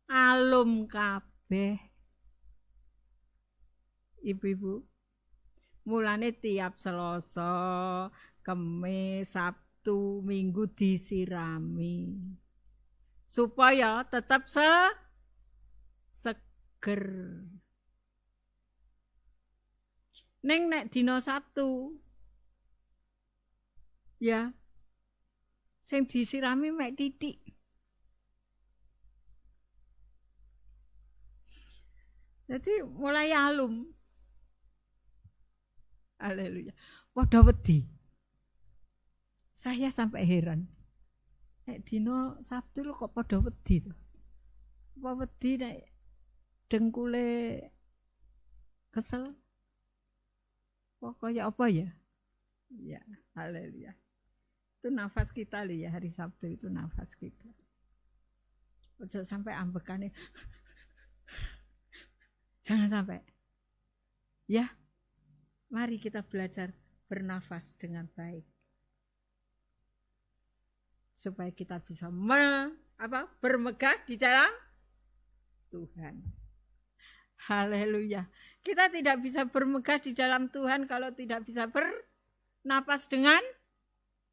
alum kabeh. Ibu-ibu, mulane tiap Selasa, Kamis, Sabtu, Minggu disirami supaya tetap seger. Neng nek dina Sabtu ya sing disirami mek titik. Jadi mulai alum. Haleluya. Padha wedi. Saya sampai heran. Nek dina Sabtu lho kok padha wedi to. Apa wedi nek dengkule kesel? Pokoknya apa ya? Ya, haleluya. Itu nafas kita loh ya, hari Sabtu itu nafas kita. Ojo sampai ambekane. Jangan sampai. Ya. Mari kita belajar bernafas dengan baik. Supaya kita bisa bermegah di dalam Tuhan. Haleluya. Kita tidak bisa bermegah di dalam Tuhan kalau tidak bisa bernapas dengan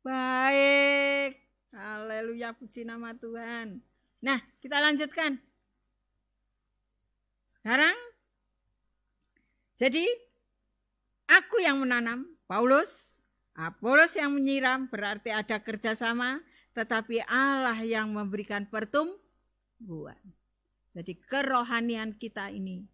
baik. Haleluya, puji nama Tuhan. Nah, kita lanjutkan. Sekarang, jadi aku yang menanam, Paulus, Apolos yang menyiram, berarti ada kerjasama, tetapi Allah yang memberikan pertumbuhan. Jadi kerohanian kita ini,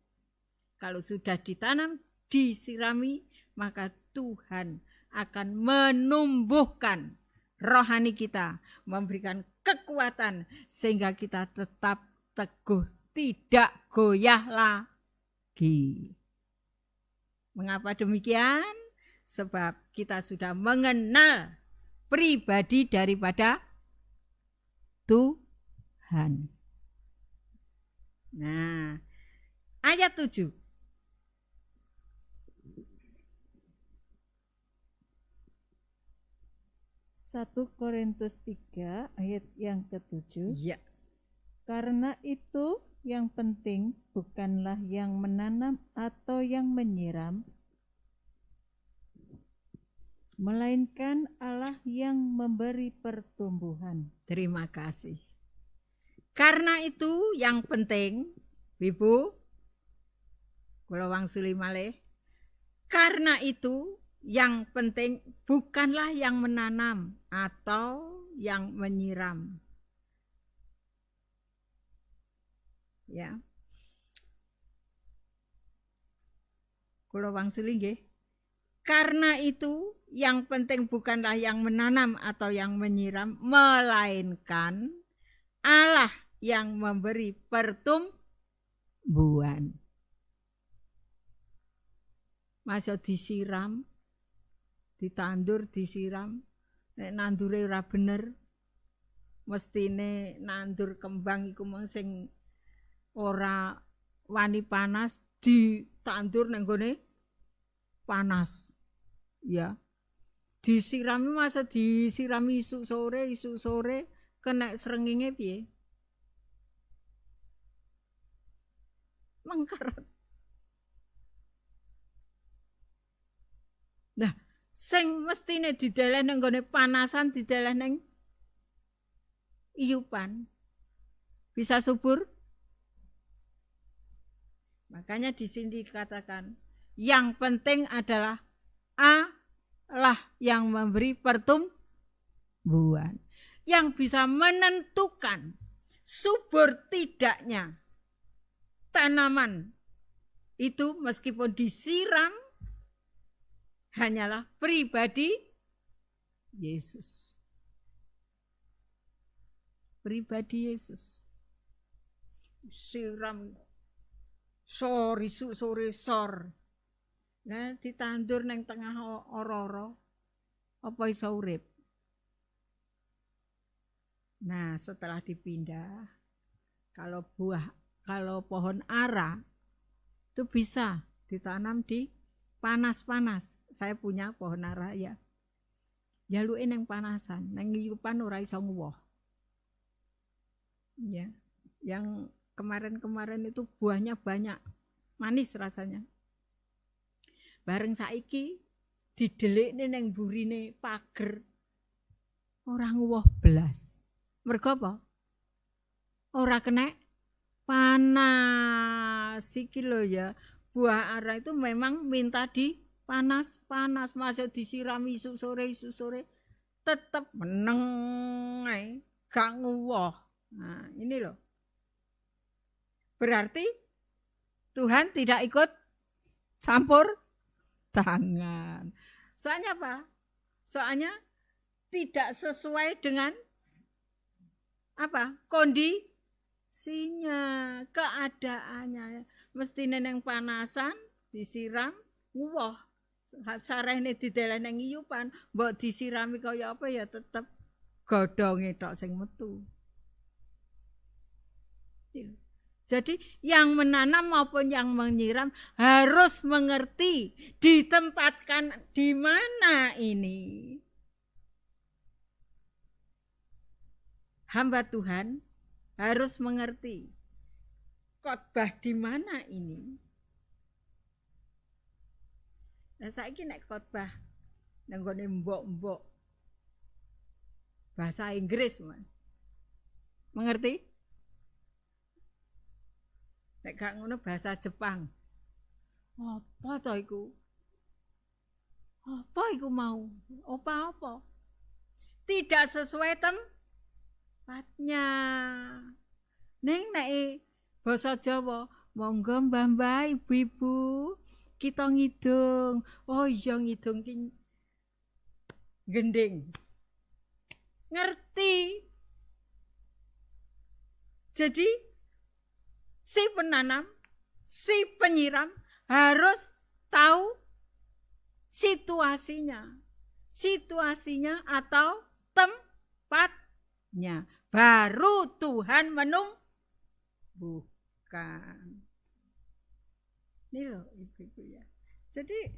kalau sudah ditanam, disirami, maka Tuhan akan menumbuhkan rohani kita, memberikan kekuatan, sehingga kita tetap teguh, tidak goyah lagi. Mengapa demikian? Sebab kita sudah mengenal pribadi daripada Tuhan. Nah, ayat 7. Satu Korintus 3 ayat yang ke-7. Ya. Karena itu yang penting bukanlah yang menanam atau yang menyiram, melainkan Allah yang memberi pertumbuhan. Terima kasih. Karena itu yang penting, Ibu, kula wangsuli malih. Karena itu yang penting bukanlah yang menanam atau yang menyiram. Ya. Kula wangsuli nggih. Karena itu yang penting bukanlah yang menanam atau yang menyiram, melainkan Allah yang memberi pertumbuhan. Masa disiram, ditandur, disiram, nek nandure ora bener, mestine nandur kembang iku mung sing ora wani panas, ditandur nang gone panas. Ya. Disirami masa disirami isuk sore kena srengenge piye? Mengkeret. Nah, sing mestine dideleh nang gone panasan, dideleh nang iyupan. Bisa subur? Makanya di sini dikatakan, yang penting adalah Allah yang memberi pertumbuhan, yang bisa menentukan subur tidaknya tanaman itu meskipun disiram hanyalah pribadi Yesus. Pribadi Yesus. Siram sore sor. Nah, ditandur nang tengah ora-ora apa iso urip. Nah, setelah dipindah, kalau pohon ara itu bisa ditanam di panas-panas. Saya punya pohon ara ya. Jaluke nang panasan, nang ngiyupan ora iso nguwoh. Ya. Yang kemarin-kemarin itu buahnya banyak, manis rasanya. Bareng saiki didelikne nang burine pager ora nguwoh blas. Mergo apa? Ora kena panas. Iki lho ya, buah ara itu memang minta di panas-panas, masuk disiram isuk sore tetep meneng ae, gak nguwoh. Nah, ini loh. Berarti Tuhan tidak ikut campur tangan. Soalnya apa? Soalnya tidak sesuai dengan apa? Kondisinya, keadaannya. Mesti neng panasan, disiram, nguwoh. Sarehne dideleh nang iyupan, mbok disirami kaya apa ya tetep godhonge tok sing metu. Jadi yang menanam maupun yang menyiram harus mengerti ditempatkan di mana ini. Hamba Tuhan harus mengerti khotbah di mana ini. Nah saiki nek khotbah nang gone mbok-mbok bahasa Inggris, man. Mengerti? Nek gak ngono bahasa Jepang. Apa to iku? Apa iku mau? Apa-apa? Tidak sesuai tempatnya. Ning nek basa Jawa, monggo mbah-mbah, ibu-ibu, kita ngidung. Oh iya ngidung ki gending. Ngerti? Jadi si penanam, si penyiram harus tahu situasinya. Situasinya atau tempatnya. Baru Tuhan menumbuhkan. Ini loh ibu-ibu ya. Jadi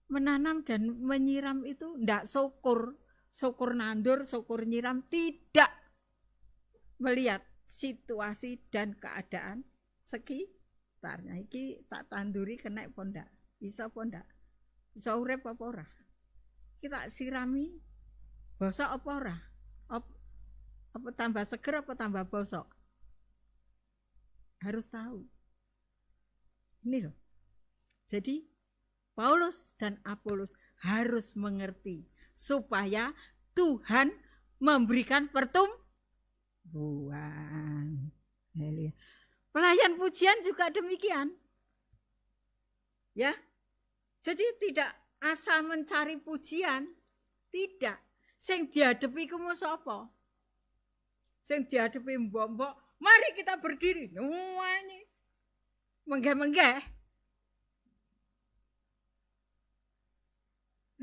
menanam dan menyiram itu ndak syukur nandur, syukur nyiram, tidak melihat situasi dan keadaan sekitarnya. Iki tak tanduri kena pondak, iso pondak, iso urip apa ora? Kita sirami bosok apa ora? Apa tambah seger apa tambah bosok? Harus tahu. Ini loh. Jadi Paulus dan Apolos harus mengerti supaya Tuhan memberikan pertumbuhan. Pelayan pujian juga demikian. Ya. Jadi tidak asal mencari pujian, tidak. Sing dihadapi ku sapa? Sing dihadapi mbok-mbok, mari kita berdiri. Wah ini menggeh-menggeh.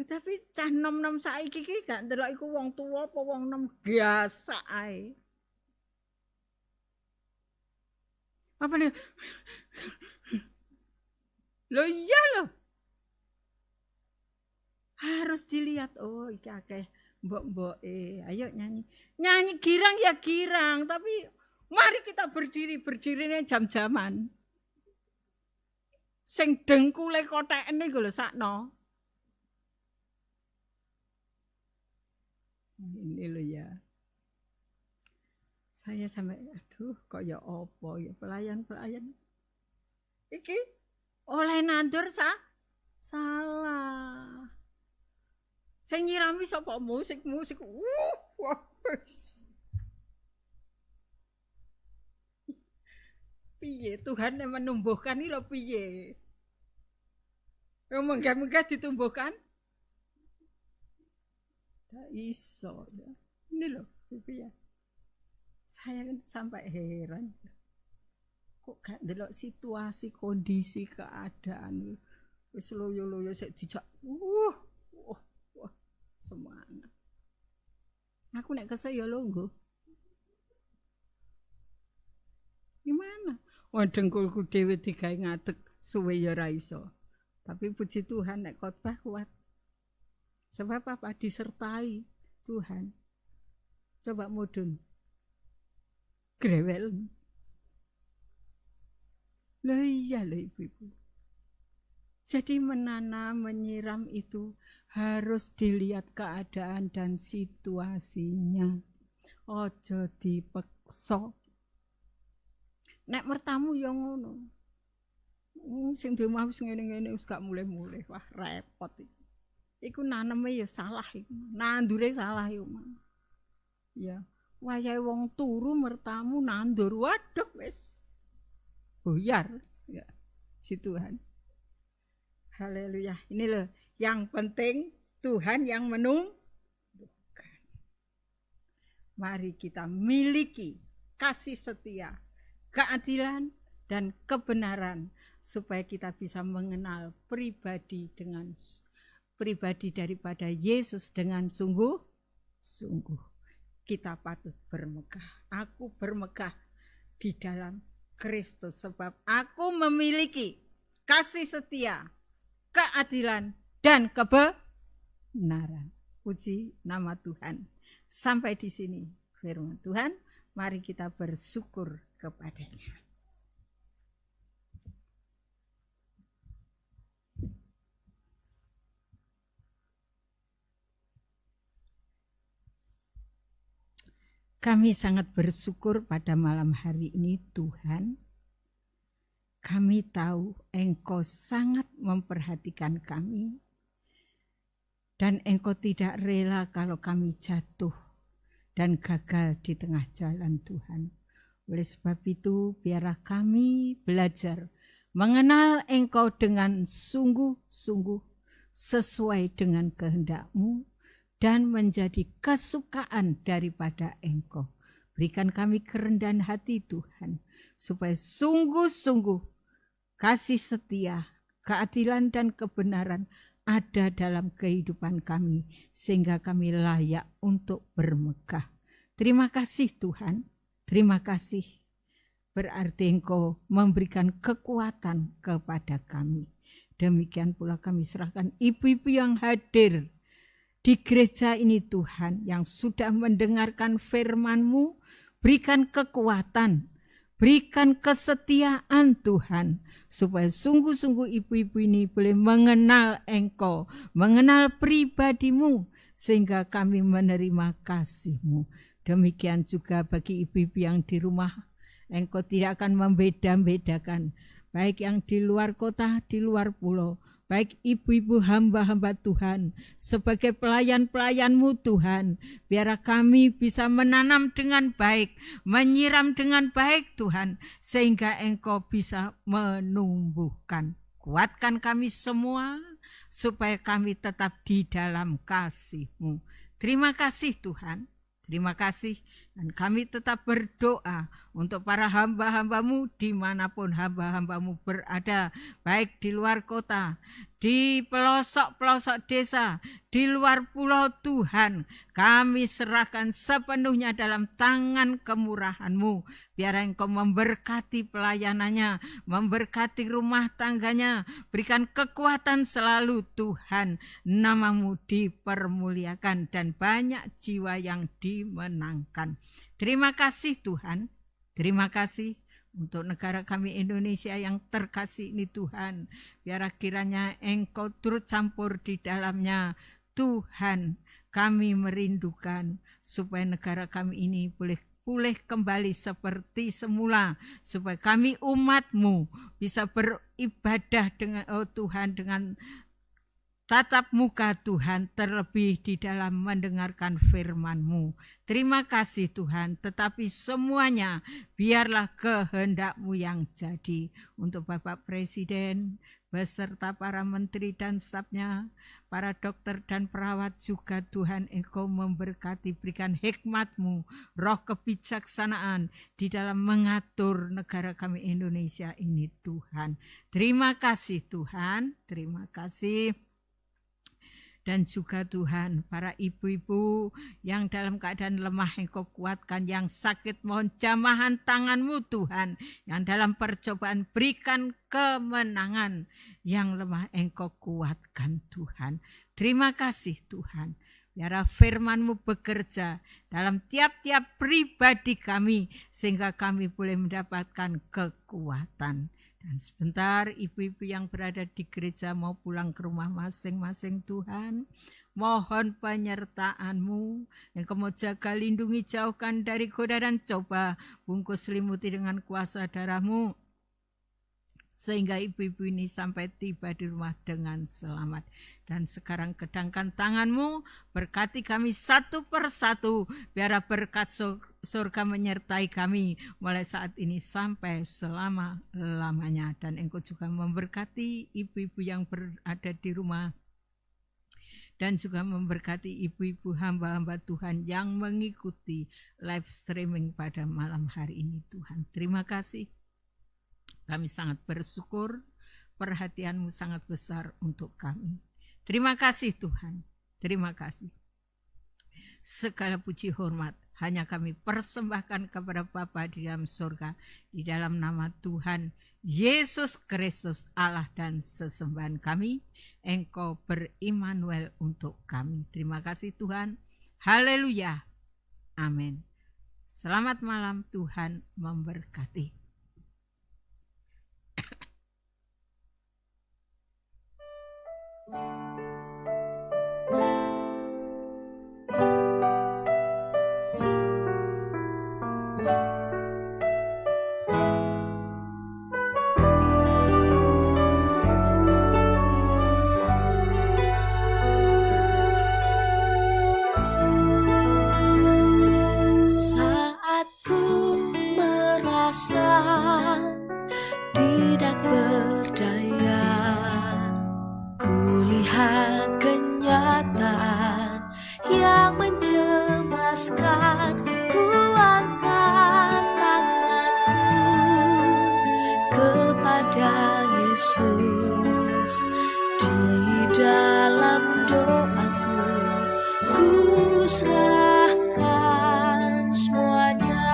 Tapi cah nom-nom saiki iki gak ndelok iku wong tuwa apa wong nom biasa ae. Apa nih? Loh iya loh. Harus dilihat, oh iki akeh mbok-mboke. Ayo nyanyi. Nyanyi girang ya girang, tapi mari kita berdiri-berdirine jam-jaman. Sing dengkule kotekne iku lho sakno. Ini loh ya. Saya sampai aduh kok ya apa ya pelayan-pelayan. Iki oleh nandur salah. Sing nyirami sapa musik. Wah. Piye Tuhan yang menumbuhkan iki lho piye? Yang menggah-menggah ditumbuhkan? Gak iso ya. Ini loh piye. Saya kan sampai heran. Kok gak ndelok situasi, kondisi, keadaan. Wis loyo-loyo sik dijak. Wah. Semangat. Aku nek kesel ya longgo. Gimana? Wah dengkulku dhewe digawe ngadeg suwe ya ora iso. Tapi puji Tuhan nek khotbah kuat. Sebab apa? Disertai Tuhan. Coba mudun. Grewel. Lah iya lho ibu-ibu. Jadi menanam, menyiram itu harus dilihat keadaan dan situasinya. Ojo dipeksa. Nek mertamu ya ngono. Sing duwe mau ngene-ngene wis gak mulih-mulih. Wah repot iki. Iku naneme ya salah iku. Nandure salah iku. Ya, wayahe wong turu mertamu nandur. Waduh wis. Buyar ya. Si Tuhan. Haleluya. Ini loh, yang penting Tuhan yang menumbuhkan. Mari kita miliki kasih setia, keadilan dan kebenaran supaya kita bisa mengenal pribadi daripada Yesus dengan sungguh-sungguh. Kita patut bermegah. Aku bermegah di dalam Kristus sebab aku memiliki kasih setia, keadilan dan kebenaran. Puji nama Tuhan. Sampai di sini firman Tuhan. Mari kita bersyukur kepadanya. Kami sangat bersyukur pada malam hari ini Tuhan. Kami tahu Engkau sangat memperhatikan kami. Dan Engkau tidak rela kalau kami jatuh dan gagal di tengah jalan Tuhan. Oleh sebab itu biarlah kami belajar mengenal Engkau dengan sungguh-sungguh sesuai dengan kehendak-Mu dan menjadi kesukaan daripada Engkau. Berikan kami kerendahan hati Tuhan supaya sungguh-sungguh kasih setia, keadilan dan kebenaran ada dalam kehidupan kami sehingga kami layak untuk bermegah. Terima kasih Tuhan, terima kasih. Berarti Engkau memberikan kekuatan kepada kami. Demikian pula kami serahkan ibu-ibu yang hadir di gereja ini Tuhan yang sudah mendengarkan firman-Mu. berikan kekuatan, berikan kesetiaan Tuhan, supaya sungguh-sungguh ibu-ibu ini boleh mengenal Engkau, mengenal pribadi-Mu, sehingga kami menerima kasih-Mu. Demikian juga bagi ibu-ibu yang di rumah, Engkau tidak akan membeda-bedakan, baik yang di luar kota, di luar pulau, baik ibu-ibu hamba-hamba Tuhan, sebagai pelayan-pelayan-Mu Tuhan, biar kami bisa menanam dengan baik, menyiram dengan baik Tuhan, sehingga Engkau bisa menumbuhkan. Kuatkan kami semua, supaya kami tetap di dalam kasih-Mu. Terima kasih Tuhan, terima kasih. Dan kami tetap berdoa untuk para hamba-hamba-Mu dimanapun hamba-hamba-Mu berada, baik di luar kota, di pelosok-pelosok desa, di luar pulau Tuhan. Kami serahkan sepenuhnya dalam tangan kemurahan-Mu. Biar Engkau memberkati pelayanannya, memberkati rumah tangganya, berikan kekuatan selalu Tuhan. Nama-Mu dipermuliakan dan banyak jiwa yang dimenangkan. Terima kasih Tuhan, terima kasih untuk negara kami Indonesia yang terkasih ini Tuhan. Biar kiranya Engkau turut campur di dalamnya Tuhan. Kami merindukan supaya negara kami ini boleh pulih kembali seperti semula, supaya kami umat-Mu bisa beribadah dengan Tuhan dengan tatap muka Tuhan, terlebih di dalam mendengarkan firman-Mu. Terima kasih Tuhan, tetapi semuanya biarlah kehendak-Mu yang jadi. Untuk Bapak Presiden beserta para menteri dan stafnya, para dokter dan perawat juga Tuhan, Engkau memberkati, berikan hikmat-Mu, roh kebijaksanaan di dalam mengatur negara kami Indonesia ini Tuhan. Terima kasih Tuhan, terima kasih. Dan juga Tuhan, para ibu-ibu yang dalam keadaan lemah Engkau kuatkan, yang sakit mohon jamahan tangan-Mu Tuhan, yang dalam percobaan berikan kemenangan, yang lemah Engkau kuatkan Tuhan. Terima kasih Tuhan, biar firman-Mu bekerja dalam tiap-tiap pribadi kami, sehingga kami boleh mendapatkan kekuatan. Dan sebentar ibu-ibu yang berada di gereja mau pulang ke rumah masing-masing Tuhan. Mohon penyertaan-Mu. Engkau mau jaga, lindungi, jauhkan dari godaan coba. Bungkus selimuti dengan kuasa darah-Mu. Sehingga ibu-ibu ini sampai tiba di rumah dengan selamat. Dan sekarang kedangkan tangan-Mu, berkati kami satu persatu, biar berkat surga menyertai kami mulai saat ini sampai selama-lamanya. Dan Engkau juga memberkati ibu-ibu yang berada di rumah, dan juga memberkati ibu-ibu hamba-hamba Tuhan yang mengikuti live streaming pada malam hari ini Tuhan. Terima kasih. Kami sangat bersyukur, perhatian-Mu sangat besar untuk kami. Terima kasih Tuhan, terima kasih. Segala puji hormat hanya kami persembahkan kepada Bapa di dalam surga, di dalam nama Tuhan Yesus Kristus, Allah dan sesembahan kami. Engkau ber-Immanuel untuk kami. Terima kasih Tuhan. Haleluya. Amin. Selamat malam, Tuhan memberkati. Saat ku merasa tidak berdaya, kulihat kenyataan yang mencemaskan. Ku angkat tanganku kepada Yesus. Di dalam doaku ku serahkan semuanya.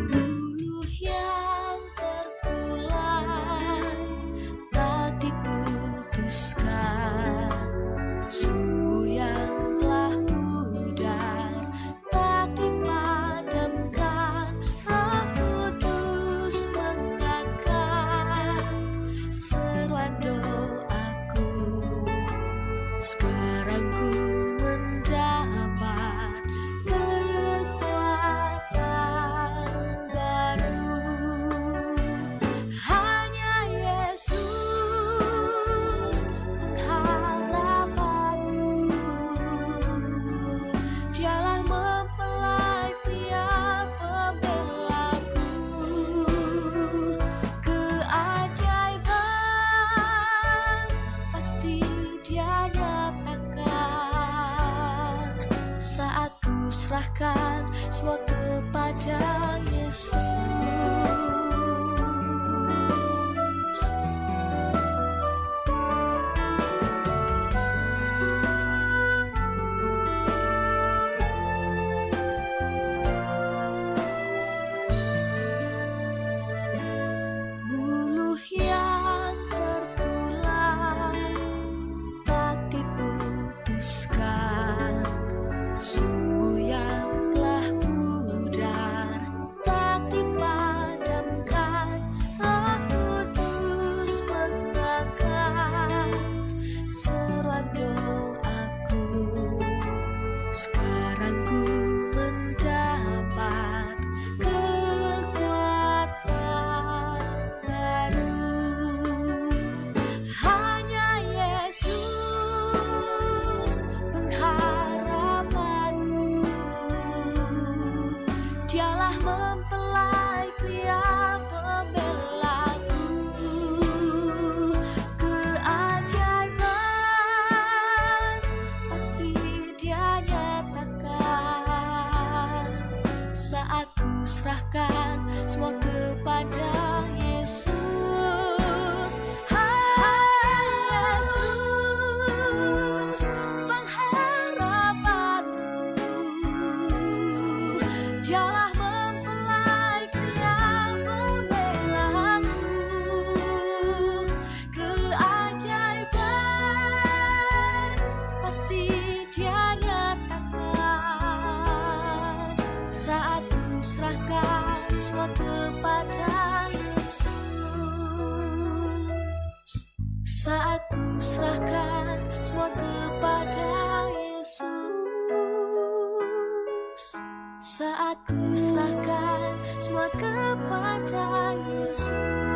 Luluh yang terkulai tak diputuskan, sumbu yang telah pudar Sekarang ku mendapat kekuatan baru. Hanya Yesus pengharapanku. Dialah mempelai pria pembelaku. Keajaiban pasti Dia nyatakan saat ku serahkan semua kepada Yesus. Buluh yang tertular tak diputuskan, sumbu yang telah pudar tak dipadamkan. Roh Kudus mengangkat seruan doaku. Sekarang ku mendapat kekuatan baru. Hanya Yesus pengharapanku. Dialah mempelai pria pembelaku. Keajaiban pasti Dia nyatakan saat ku serahkan semua kepada Yesus. Hai Yesus pengharapanku. Dialah mempelai pria pembelaku. Keajaiban pasti Dia nyatakan saat ku serahkan semua kepada Yesus. Saat ku serahkan semua kepada Yesus. Saat ku serahkan semua kepada Yesus.